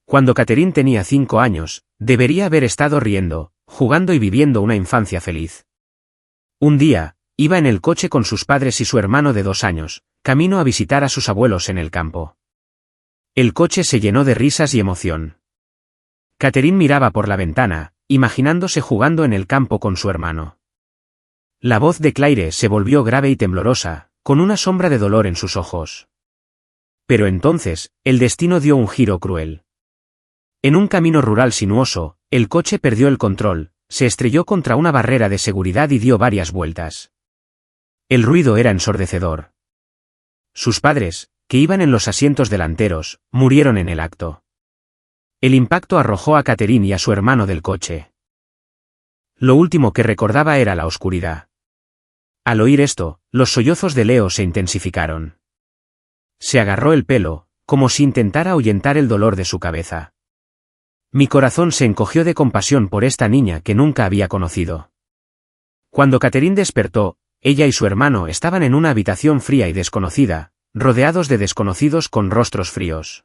Cuando Catherine tenía 5 años, debería haber estado riendo, jugando y viviendo una infancia feliz. Un día, iba en el coche con sus padres y su hermano de 2 años, camino a visitar a sus abuelos en el campo. El coche se llenó de risas y emoción. Catherine miraba por la ventana, imaginándose jugando en el campo con su hermano. La voz de Claire se volvió grave y temblorosa, con una sombra de dolor en sus ojos. Pero entonces, el destino dio un giro cruel. En un camino rural sinuoso, el coche perdió el control, se estrelló contra una barrera de seguridad y dio varias vueltas. El ruido era ensordecedor. Sus padres, que iban en los asientos delanteros, murieron en el acto. El impacto arrojó a Catherine y a su hermano del coche. Lo último que recordaba era la oscuridad. Al oír esto, los sollozos de Leo se intensificaron. Se agarró el pelo, como si intentara ahuyentar el dolor de su cabeza. Mi corazón se encogió de compasión por esta niña que nunca había conocido. Cuando Catherine despertó, ella y su hermano estaban en una habitación fría y desconocida, rodeados de desconocidos con rostros fríos.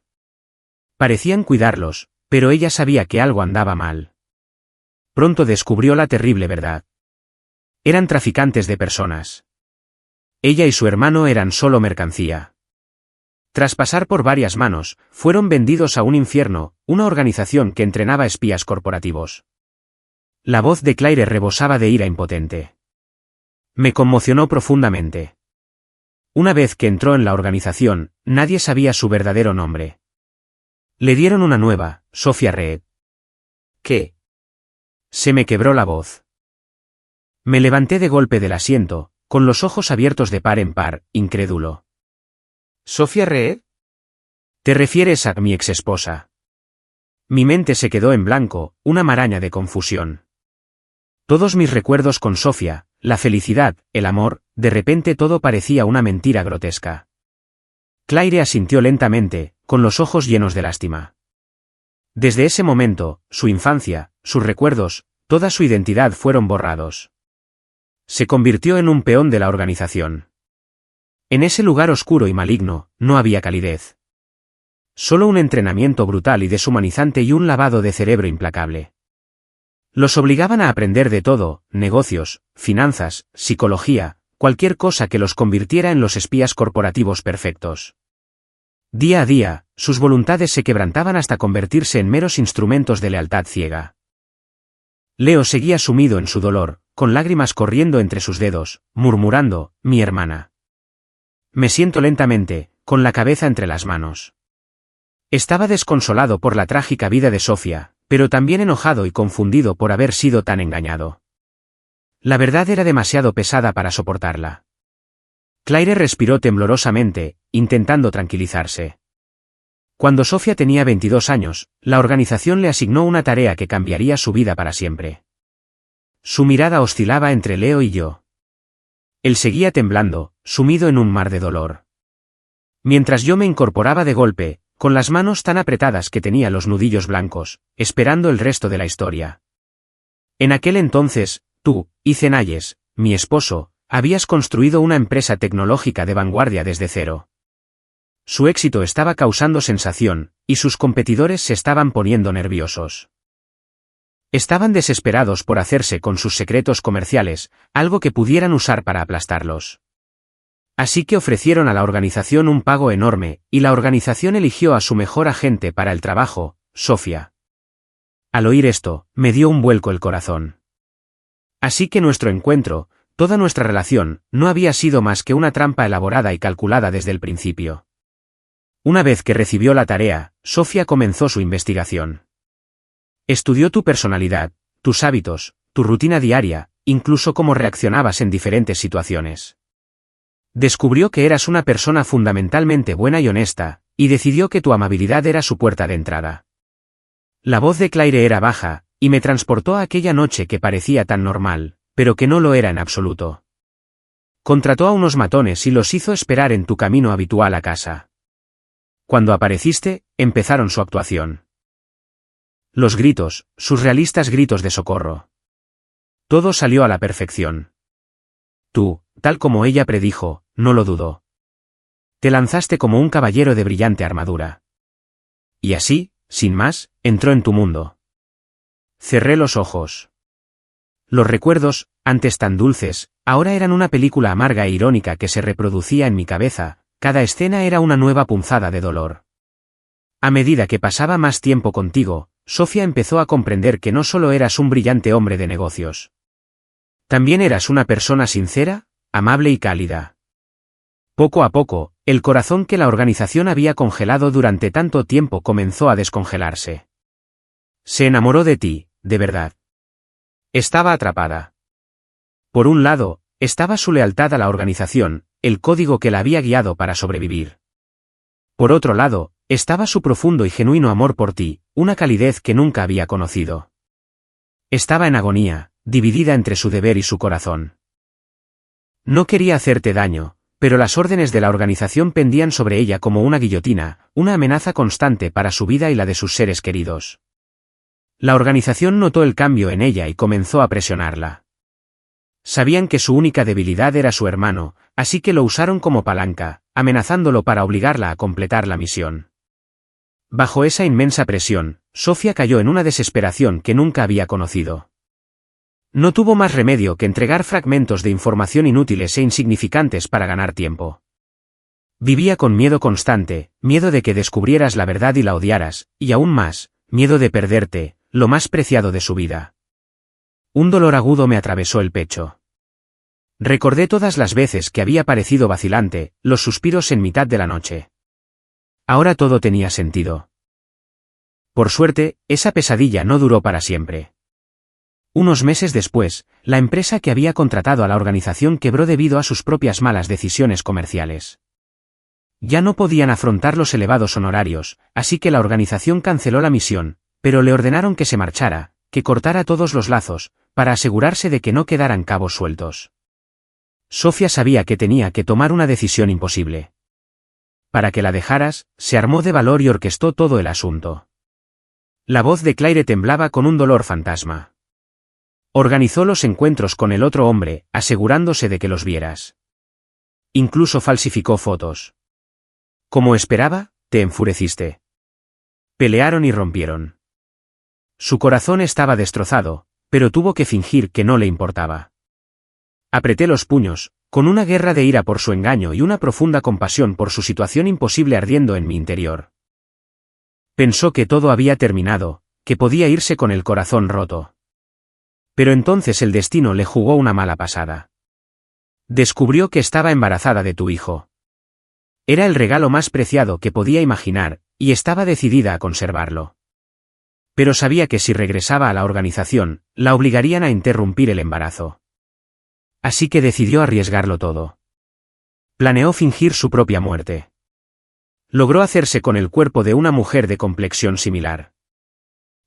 Parecían cuidarlos, pero ella sabía que algo andaba mal. Pronto descubrió la terrible verdad. Eran traficantes de personas. Ella y su hermano eran solo mercancía. Tras pasar por varias manos, fueron vendidos a un infierno, una organización que entrenaba espías corporativos. La voz de Claire rebosaba de ira impotente. Me conmocionó profundamente. Una vez que entró en la organización, nadie sabía su verdadero nombre. Le dieron una nueva, Sophia Reed. ¿Qué? Se me quebró la voz. Me levanté de golpe del asiento, con los ojos abiertos de par en par, incrédulo. ¿Sophia Reed? ¿Te refieres a mi exesposa? Mi mente se quedó en blanco, una maraña de confusión. Todos mis recuerdos con Sophia, la felicidad, el amor, de repente todo parecía una mentira grotesca. Claire asintió lentamente, con los ojos llenos de lástima. Desde ese momento, su infancia, sus recuerdos, toda su identidad fueron borrados. Se convirtió en un peón de la organización. En ese lugar oscuro y maligno, no había calidez. Solo un entrenamiento brutal y deshumanizante y un lavado de cerebro implacable. Los obligaban a aprender de todo, negocios, finanzas, psicología, cualquier cosa que los convirtiera en los espías corporativos perfectos. Día a día, sus voluntades se quebrantaban hasta convertirse en meros instrumentos de lealtad ciega. Leo seguía sumido en su dolor, con lágrimas corriendo entre sus dedos, murmurando, mi hermana. Me siento lentamente, con la cabeza entre las manos. Estaba desconsolado por la trágica vida de Sophia, pero también enojado y confundido por haber sido tan engañado. La verdad era demasiado pesada para soportarla. Claire respiró temblorosamente, intentando tranquilizarse. Cuando Sophia tenía 22 años, la organización le asignó una tarea que cambiaría su vida para siempre. Su mirada oscilaba entre Leo y yo. Él seguía temblando, sumido en un mar de dolor. Mientras yo me incorporaba de golpe, con las manos tan apretadas que tenía los nudillos blancos, esperando el resto de la historia. En aquel entonces, tú, Ethan Hayes, mi esposo, habías construido una empresa tecnológica de vanguardia desde cero. Su éxito estaba causando sensación, y sus competidores se estaban poniendo nerviosos. Estaban desesperados por hacerse con sus secretos comerciales, algo que pudieran usar para aplastarlos. Así que ofrecieron a la organización un pago enorme, y la organización eligió a su mejor agente para el trabajo, Sophia. Al oír esto, me dio un vuelco el corazón. Así que nuestro encuentro, toda nuestra relación, no había sido más que una trampa elaborada y calculada desde el principio. Una vez que recibió la tarea, Sophia comenzó su investigación. Estudió tu personalidad, tus hábitos, tu rutina diaria, incluso cómo reaccionabas en diferentes situaciones. Descubrió que eras una persona fundamentalmente buena y honesta, y decidió que tu amabilidad era su puerta de entrada. La voz de Claire era baja, y me transportó a aquella noche que parecía tan normal, pero que no lo era en absoluto. Contrató a unos matones y los hizo esperar en tu camino habitual a casa. Cuando apareciste, empezaron su actuación. Los gritos, sus realistas gritos de socorro. Todo salió a la perfección. Tú, tal como ella predijo, no lo dudó. Te lanzaste como un caballero de brillante armadura. Y así, sin más, entró en tu mundo. Cerré los ojos. Los recuerdos, antes tan dulces, ahora eran una película amarga e irónica que se reproducía en mi cabeza, cada escena era una nueva punzada de dolor. A medida que pasaba más tiempo contigo, Sofía empezó a comprender que no solo eras un brillante hombre de negocios. También eras una persona sincera, amable y cálida. Poco a poco, el corazón que la organización había congelado durante tanto tiempo comenzó a descongelarse. Se enamoró de ti, de verdad. Estaba atrapada. Por un lado, estaba su lealtad a la organización, el código que la había guiado para sobrevivir. Por otro lado, estaba su profundo y genuino amor por ti, una calidez que nunca había conocido. Estaba en agonía, dividida entre su deber y su corazón. No quería hacerte daño, pero las órdenes de la organización pendían sobre ella como una guillotina, una amenaza constante para su vida y la de sus seres queridos. La organización notó el cambio en ella y comenzó a presionarla. Sabían que su única debilidad era su hermano, así que lo usaron como palanca, amenazándolo para obligarla a completar la misión. Bajo esa inmensa presión, Sofía cayó en una desesperación que nunca había conocido. No tuvo más remedio que entregar fragmentos de información inútiles e insignificantes para ganar tiempo. Vivía con miedo constante, miedo de que descubrieras la verdad y la odiaras, y aún más, miedo de perderte, lo más preciado de su vida. Un dolor agudo me atravesó el pecho. Recordé todas las veces que había parecido vacilante, los suspiros en mitad de la noche. Ahora todo tenía sentido. Por suerte, esa pesadilla no duró para siempre. Unos meses después, la empresa que había contratado a la organización quebró debido a sus propias malas decisiones comerciales. Ya no podían afrontar los elevados honorarios, así que la organización canceló la misión, pero le ordenaron que se marchara, que cortara todos los lazos, para asegurarse de que no quedaran cabos sueltos. Sofía sabía que tenía que tomar una decisión imposible. Para que la dejaras, se armó de valor y orquestó todo el asunto. La voz de Claire temblaba con un dolor fantasma. Organizó los encuentros con el otro hombre, asegurándose de que los vieras. Incluso falsificó fotos. Como esperaba, te enfureciste. Pelearon y rompieron. Su corazón estaba destrozado, pero tuvo que fingir que no le importaba. Apreté los puños, con una guerra de ira por su engaño y una profunda compasión por su situación imposible ardiendo en mi interior. Pensó que todo había terminado, que podía irse con el corazón roto. Pero entonces el destino le jugó una mala pasada. Descubrió que estaba embarazada de tu hijo. Era el regalo más preciado que podía imaginar, y estaba decidida a conservarlo. Pero sabía que si regresaba a la organización, la obligarían a interrumpir el embarazo. Así que decidió arriesgarlo todo. Planeó fingir su propia muerte. Logró hacerse con el cuerpo de una mujer de complexión similar.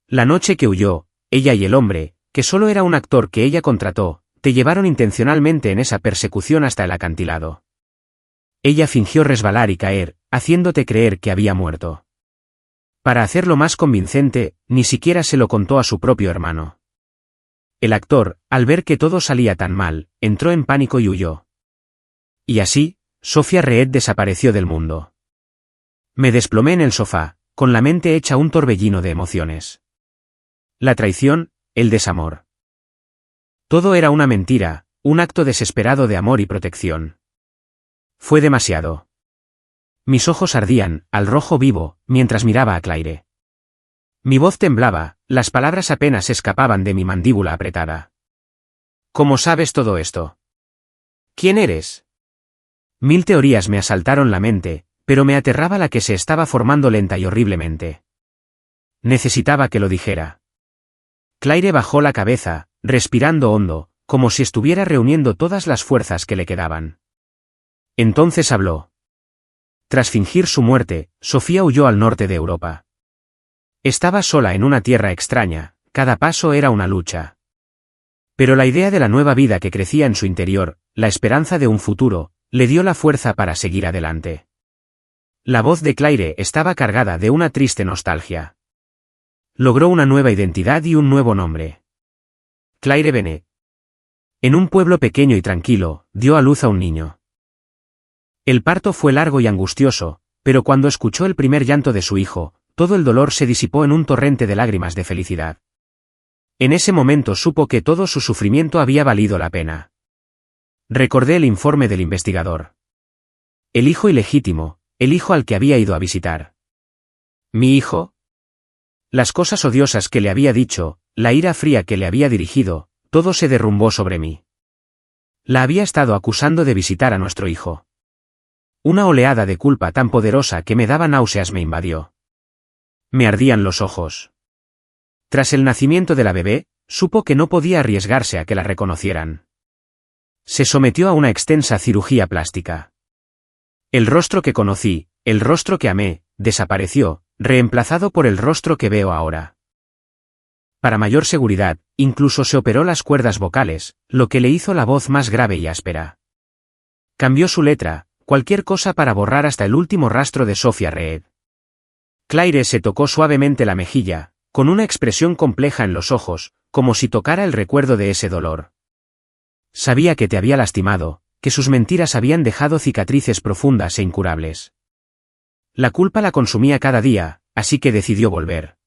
La noche que huyó, ella y el hombre, que solo era un actor que ella contrató, te llevaron intencionalmente en esa persecución hasta el acantilado. Ella fingió resbalar y caer, haciéndote creer que había muerto. Para hacerlo más convincente, ni siquiera se lo contó a su propio hermano. El actor, al ver que todo salía tan mal, entró en pánico y huyó. Y así, Sofía Reed desapareció del mundo. Me desplomé en el sofá, con la mente hecha un torbellino de emociones. La traición, el desamor. Todo era una mentira, un acto desesperado de amor y protección. Fue demasiado. Mis ojos ardían, al rojo vivo, mientras miraba a Claire. Mi voz temblaba, las palabras apenas escapaban de mi mandíbula apretada. ¿Cómo sabes todo esto? ¿Quién eres? Mil teorías me asaltaron la mente, pero me aterraba la que se estaba formando lenta y horriblemente. Necesitaba que lo dijera. Claire bajó la cabeza, respirando hondo, como si estuviera reuniendo todas las fuerzas que le quedaban. Entonces habló. Tras fingir su muerte, Sofía huyó al norte de Europa. Estaba sola en una tierra extraña, cada paso era una lucha. Pero la idea de la nueva vida que crecía en su interior, la esperanza de un futuro, le dio la fuerza para seguir adelante. La voz de Claire estaba cargada de una triste nostalgia. Logró una nueva identidad y un nuevo nombre. Claire Bennett. En un pueblo pequeño y tranquilo, dio a luz a un niño. El parto fue largo y angustioso, pero cuando escuchó el primer llanto de su hijo, todo el dolor se disipó en un torrente de lágrimas de felicidad. En ese momento supo que todo su sufrimiento había valido la pena. Recordé el informe del investigador. El hijo ilegítimo, el hijo al que había ido a visitar. ¿Mi hijo? Las cosas odiosas que le había dicho, la ira fría que le había dirigido, todo se derrumbó sobre mí. La había estado acusando de visitar a nuestro hijo. Una oleada de culpa tan poderosa que me daba náuseas me invadió. Me ardían los ojos. Tras el nacimiento de la bebé, supo que no podía arriesgarse a que la reconocieran. Se sometió a una extensa cirugía plástica. El rostro que conocí, el rostro que amé, desapareció, reemplazado por el rostro que veo ahora. Para mayor seguridad, incluso se operó las cuerdas vocales, lo que le hizo la voz más grave y áspera. Cambió su letra, cualquier cosa para borrar hasta el último rastro de Sophia Reed. Claire se tocó suavemente la mejilla, con una expresión compleja en los ojos, como si tocara el recuerdo de ese dolor. Sabía que te había lastimado, que sus mentiras habían dejado cicatrices profundas e incurables. La culpa la consumía cada día, así que decidió volver.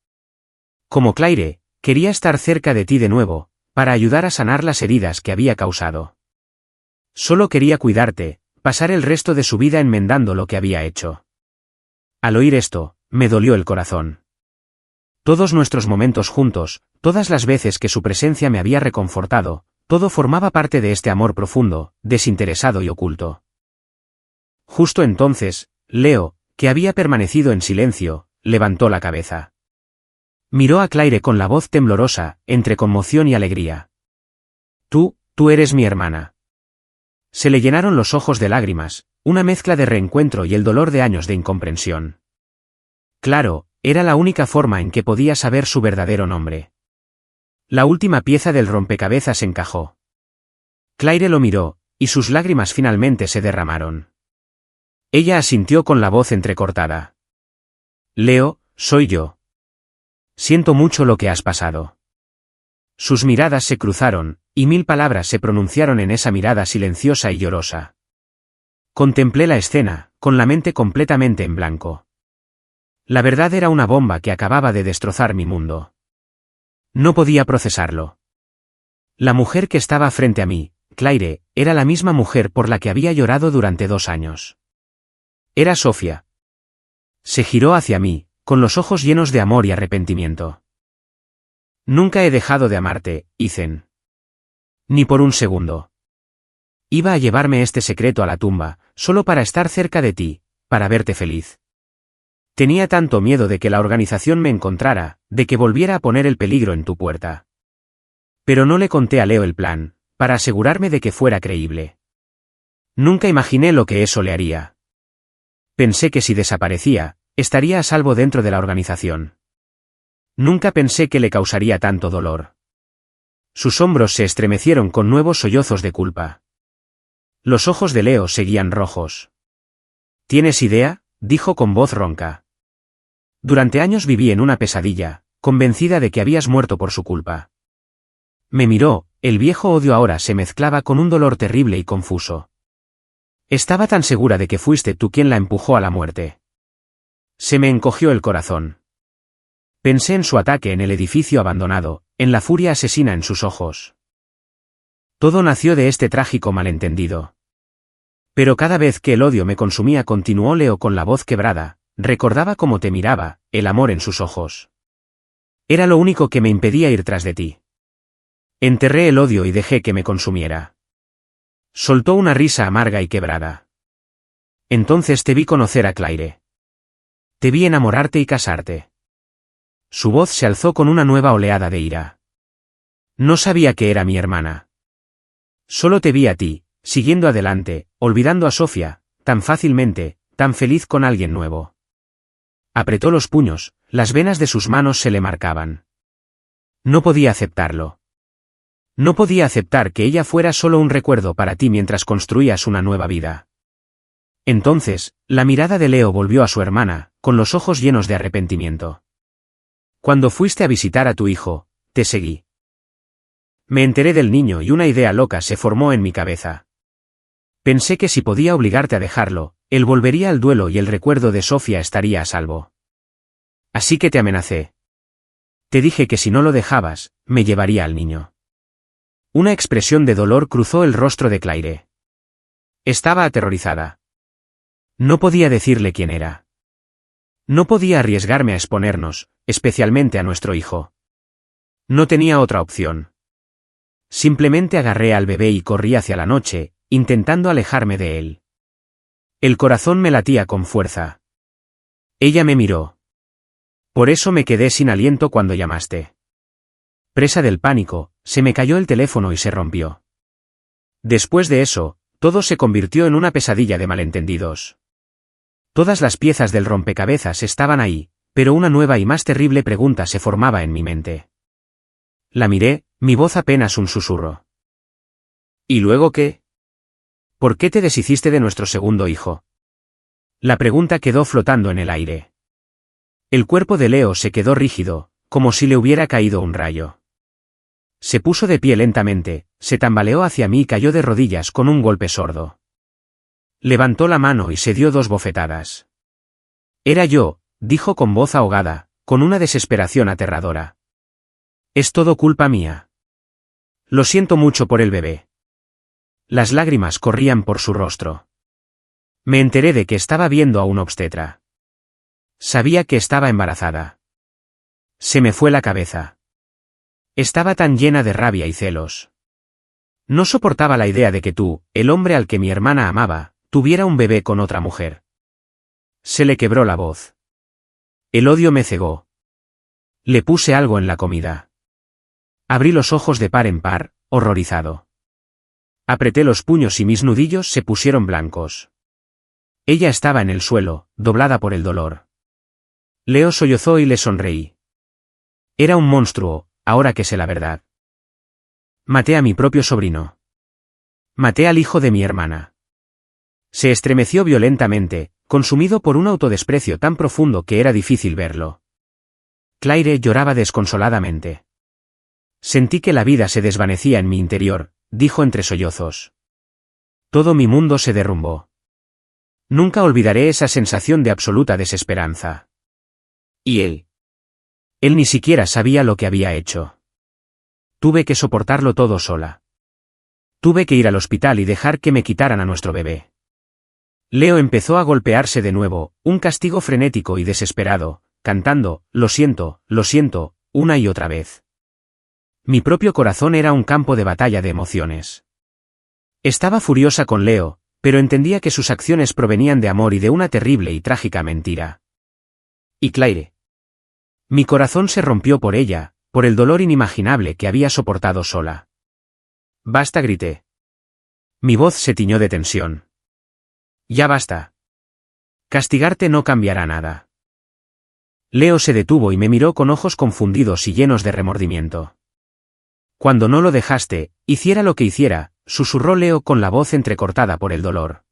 Como Claire, quería estar cerca de ti de nuevo, para ayudar a sanar las heridas que había causado. Solo quería cuidarte, pasar el resto de su vida enmendando lo que había hecho. Al oír esto, me dolió el corazón. Todos nuestros momentos juntos, todas las veces que su presencia me había reconfortado, todo formaba parte de este amor profundo, desinteresado y oculto. Justo entonces, Leo, que había permanecido en silencio, levantó la cabeza. Miró a Claire con la voz temblorosa, entre conmoción y alegría. Tú eres mi hermana. Se le llenaron los ojos de lágrimas, una mezcla de reencuentro y el dolor de años de incomprensión. Claro, era la única forma en que podía saber su verdadero nombre. La última pieza del rompecabezas encajó. Claire lo miró, y sus lágrimas finalmente se derramaron. Ella asintió con la voz entrecortada. Leo, soy yo. Siento mucho lo que has pasado. Sus miradas se cruzaron, y 1000 palabras se pronunciaron en esa mirada silenciosa y llorosa. Contemplé la escena, con la mente completamente en blanco. La verdad era una bomba que acababa de destrozar mi mundo. No podía procesarlo. La mujer que estaba frente a mí, Claire, era la misma mujer por la que había llorado durante 2 años. Era Sophia. Se giró hacia mí, con los ojos llenos de amor y arrepentimiento. Nunca he dejado de amarte, Ethan. Ni por un segundo. Iba a llevarme este secreto a la tumba, solo para estar cerca de ti, para verte feliz. Tenía tanto miedo de que la organización me encontrara, de que volviera a poner el peligro en tu puerta. Pero no le conté a Leo el plan, para asegurarme de que fuera creíble. Nunca imaginé lo que eso le haría. Pensé que si desaparecía, estaría a salvo dentro de la organización. Nunca pensé que le causaría tanto dolor. Sus hombros se estremecieron con nuevos sollozos de culpa. Los ojos de Leo seguían rojos. ¿Tienes idea?, dijo con voz ronca. Durante años viví en una pesadilla, convencida de que habías muerto por su culpa. Me miró, el viejo odio ahora se mezclaba con un dolor terrible y confuso. Estaba tan segura de que fuiste tú quien la empujó a la muerte. Se me encogió el corazón. Pensé en su ataque en el edificio abandonado, en la furia asesina en sus ojos. Todo nació de este trágico malentendido. Pero cada vez que el odio me consumía, continuó Leo con la voz quebrada, recordaba cómo te miraba, el amor en sus ojos. Era lo único que me impedía ir tras de ti. Enterré el odio y dejé que me consumiera. Soltó una risa amarga y quebrada. Entonces te vi conocer a Claire. Te vi enamorarte y casarte. Su voz se alzó con una nueva oleada de ira. No sabía que era mi hermana. Solo te vi a ti, siguiendo adelante, olvidando a Sophia, tan fácilmente, tan feliz con alguien nuevo. Apretó los puños, las venas de sus manos se le marcaban. No podía aceptarlo. No podía aceptar que ella fuera solo un recuerdo para ti mientras construías una nueva vida. Entonces, la mirada de Leo volvió a su hermana, con los ojos llenos de arrepentimiento. Cuando fuiste a visitar a tu hijo, te seguí. Me enteré del niño y una idea loca se formó en mi cabeza. Pensé que si podía obligarte a dejarlo, él volvería al duelo y el recuerdo de Sofía estaría a salvo. Así que te amenacé. Te dije que si no lo dejabas, me llevaría al niño. Una expresión de dolor cruzó el rostro de Claire. Estaba aterrorizada. No podía decirle quién era. No podía arriesgarme a exponernos, especialmente a nuestro hijo. No tenía otra opción. Simplemente agarré al bebé y corrí hacia la noche, intentando alejarme de él. El corazón me latía con fuerza. Ella me miró. Por eso me quedé sin aliento cuando llamaste. Presa del pánico, se me cayó el teléfono y se rompió. Después de eso, todo se convirtió en una pesadilla de malentendidos. Todas las piezas del rompecabezas estaban ahí, pero una nueva y más terrible pregunta se formaba en mi mente. La miré, mi voz apenas un susurro. ¿Y luego qué? ¿Por qué te deshiciste de nuestro segundo hijo? La pregunta quedó flotando en el aire. El cuerpo de Leo se quedó rígido, como si le hubiera caído un rayo. Se puso de pie lentamente, se tambaleó hacia mí y cayó de rodillas con un golpe sordo. Levantó la mano y se dio 2 bofetadas. Era yo, dijo con voz ahogada, con una desesperación aterradora. Es todo culpa mía. Lo siento mucho por el bebé. Las lágrimas corrían por su rostro. Me enteré de que estaba viendo a un obstetra. Sabía que estaba embarazada. Se me fue la cabeza. Estaba tan llena de rabia y celos. No soportaba la idea de que tú, el hombre al que mi hermana amaba, tuviera un bebé con otra mujer. Se le quebró la voz. El odio me cegó. Le puse algo en la comida. Abrí los ojos de par en par, horrorizado. Apreté los puños y mis nudillos se pusieron blancos. Ella estaba en el suelo, doblada por el dolor. Leo sollozó y le sonreí. Era un monstruo, ahora que sé la verdad. Maté a mi propio sobrino. Maté al hijo de mi hermana. Se estremeció violentamente, consumido por un autodesprecio tan profundo que era difícil verlo. Claire lloraba desconsoladamente. Sentí que la vida se desvanecía en mi interior, dijo entre sollozos. Todo mi mundo se derrumbó. Nunca olvidaré esa sensación de absoluta desesperanza. ¿Y él? Él ni siquiera sabía lo que había hecho. Tuve que soportarlo todo sola. Tuve que ir al hospital y dejar que me quitaran a nuestro bebé. Leo empezó a golpearse de nuevo, un castigo frenético y desesperado, cantando, lo siento, una y otra vez. Mi propio corazón era un campo de batalla de emociones. Estaba furiosa con Leo, pero entendía que sus acciones provenían de amor y de una terrible y trágica mentira. ¿Y Claire? Mi corazón se rompió por ella, por el dolor inimaginable que había soportado sola. Basta, grité. Mi voz se tiñó de tensión. Ya basta. Castigarte no cambiará nada. Leo se detuvo y me miró con ojos confundidos y llenos de remordimiento. Cuando no lo dejaste, hiciera lo que hiciera, susurró Leo con la voz entrecortada por el dolor.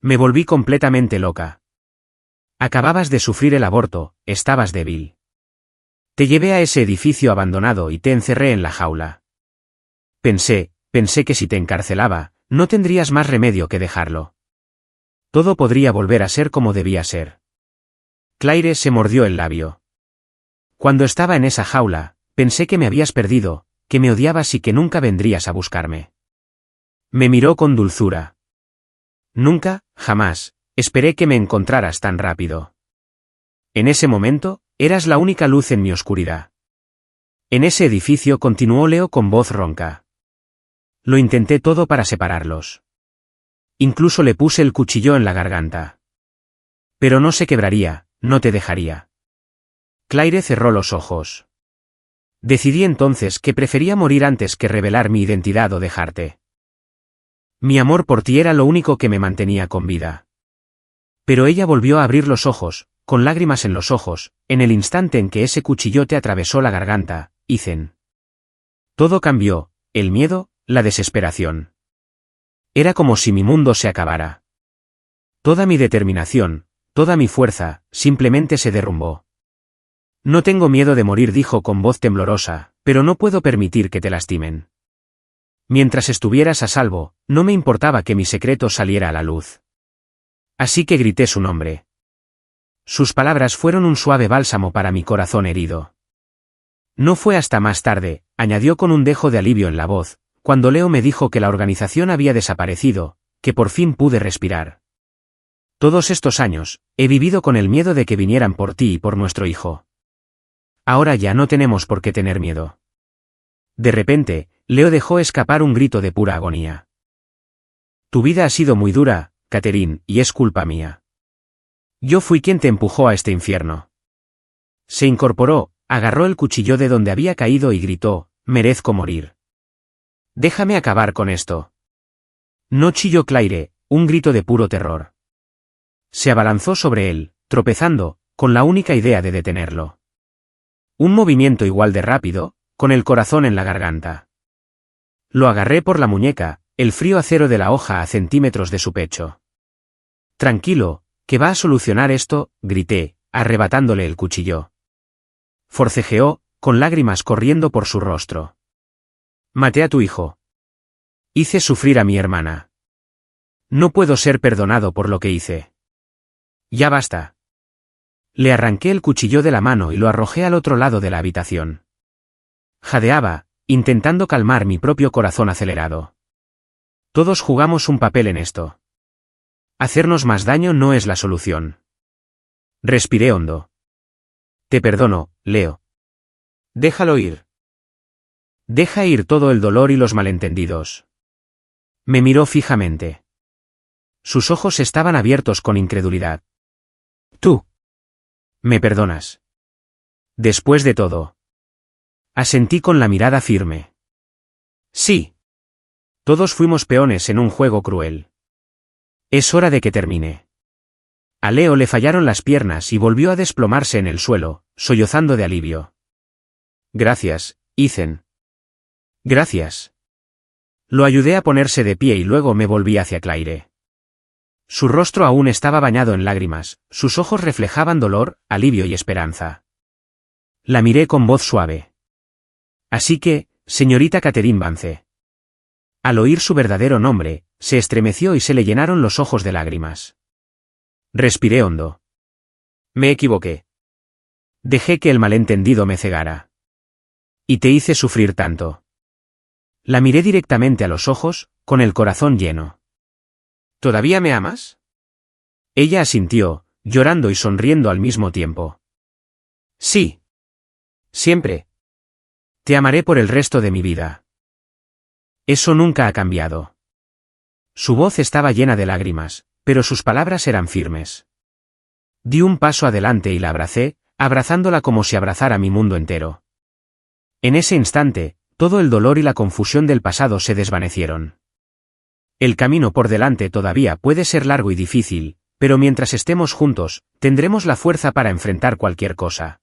Me volví completamente loca. Acababas de sufrir el aborto, estabas débil. Te llevé a ese edificio abandonado y te encerré en la jaula. Pensé que si te encarcelaba, no tendrías más remedio que dejarlo. Todo podría volver a ser como debía ser. Claire se mordió el labio. Cuando estaba en esa jaula, pensé que me habías perdido, que me odiabas y que nunca vendrías a buscarme. Me miró con dulzura. Nunca, jamás, esperé que me encontraras tan rápido. En ese momento, eras la única luz en mi oscuridad. En ese edificio continuó Leo con voz ronca. Lo intenté todo para separarlos. Incluso le puse el cuchillo en la garganta. Pero no se quebraría, no te dejaría. Claire cerró los ojos. Decidí entonces que prefería morir antes que revelar mi identidad o dejarte. Mi amor por ti era lo único que me mantenía con vida. Pero ella volvió a abrir los ojos, con lágrimas en los ojos, en el instante en que ese cuchillote atravesó la garganta, Ethan. Todo cambió, el miedo, la desesperación. Era como si mi mundo se acabara. Toda mi determinación, toda mi fuerza, simplemente se derrumbó. No tengo miedo de morir, dijo con voz temblorosa, pero no puedo permitir que te lastimen. Mientras estuvieras a salvo, no me importaba que mi secreto saliera a la luz. Así que grité su nombre. Sus palabras fueron un suave bálsamo para mi corazón herido. No fue hasta más tarde, añadió con un dejo de alivio en la voz, cuando Leo me dijo que la organización había desaparecido, que por fin pude respirar. Todos estos años, he vivido con el miedo de que vinieran por ti y por nuestro hijo. Ahora ya no tenemos por qué tener miedo. De repente, Leo dejó escapar un grito de pura agonía. Tu vida ha sido muy dura, Catherine, y es culpa mía. Yo fui quien te empujó a este infierno. Se incorporó, agarró el cuchillo de donde había caído y gritó, merezco morir. Déjame acabar con esto. No, chilló Claire, un grito de puro terror. Se abalanzó sobre él, tropezando, con la única idea de detenerlo. Un movimiento igual de rápido, con el corazón en la garganta. Lo agarré por la muñeca, el frío acero de la hoja a centímetros de su pecho. Tranquilo, que va a solucionar esto, grité, arrebatándole el cuchillo. Forcejeó, con lágrimas corriendo por su rostro. Maté a tu hijo. Hice sufrir a mi hermana. No puedo ser perdonado por lo que hice. Ya basta. Le arranqué el cuchillo de la mano y lo arrojé al otro lado de la habitación. Jadeaba, intentando calmar mi propio corazón acelerado. Todos jugamos un papel en esto. Hacernos más daño no es la solución. Respiré hondo. Te perdono, Leo. Déjalo ir. Deja ir todo el dolor y los malentendidos. Me miró fijamente. Sus ojos estaban abiertos con incredulidad. Tú. ¿Me perdonas? Después de todo. Asentí con la mirada firme. Sí. Todos fuimos peones en un juego cruel. Es hora de que termine. A Leo le fallaron las piernas y volvió a desplomarse en el suelo, sollozando de alivio. Gracias, Ethan. Gracias. Lo ayudé a ponerse de pie y luego me volví hacia Claire. Su rostro aún estaba bañado en lágrimas, sus ojos reflejaban dolor, alivio y esperanza. La miré con voz suave. Así que, señorita Catherine Vance. Al oír su verdadero nombre, se estremeció y se le llenaron los ojos de lágrimas. Respiré hondo. Me equivoqué. Dejé que el malentendido me cegara. Y te hice sufrir tanto. La miré directamente a los ojos, con el corazón lleno. ¿Todavía me amas? Ella asintió, llorando y sonriendo al mismo tiempo. Sí. Siempre. Te amaré por el resto de mi vida. Eso nunca ha cambiado. Su voz estaba llena de lágrimas, pero sus palabras eran firmes. Di un paso adelante y la abracé, abrazándola como si abrazara mi mundo entero. En ese instante, todo el dolor y la confusión del pasado se desvanecieron. El camino por delante todavía puede ser largo y difícil, pero mientras estemos juntos, tendremos la fuerza para enfrentar cualquier cosa.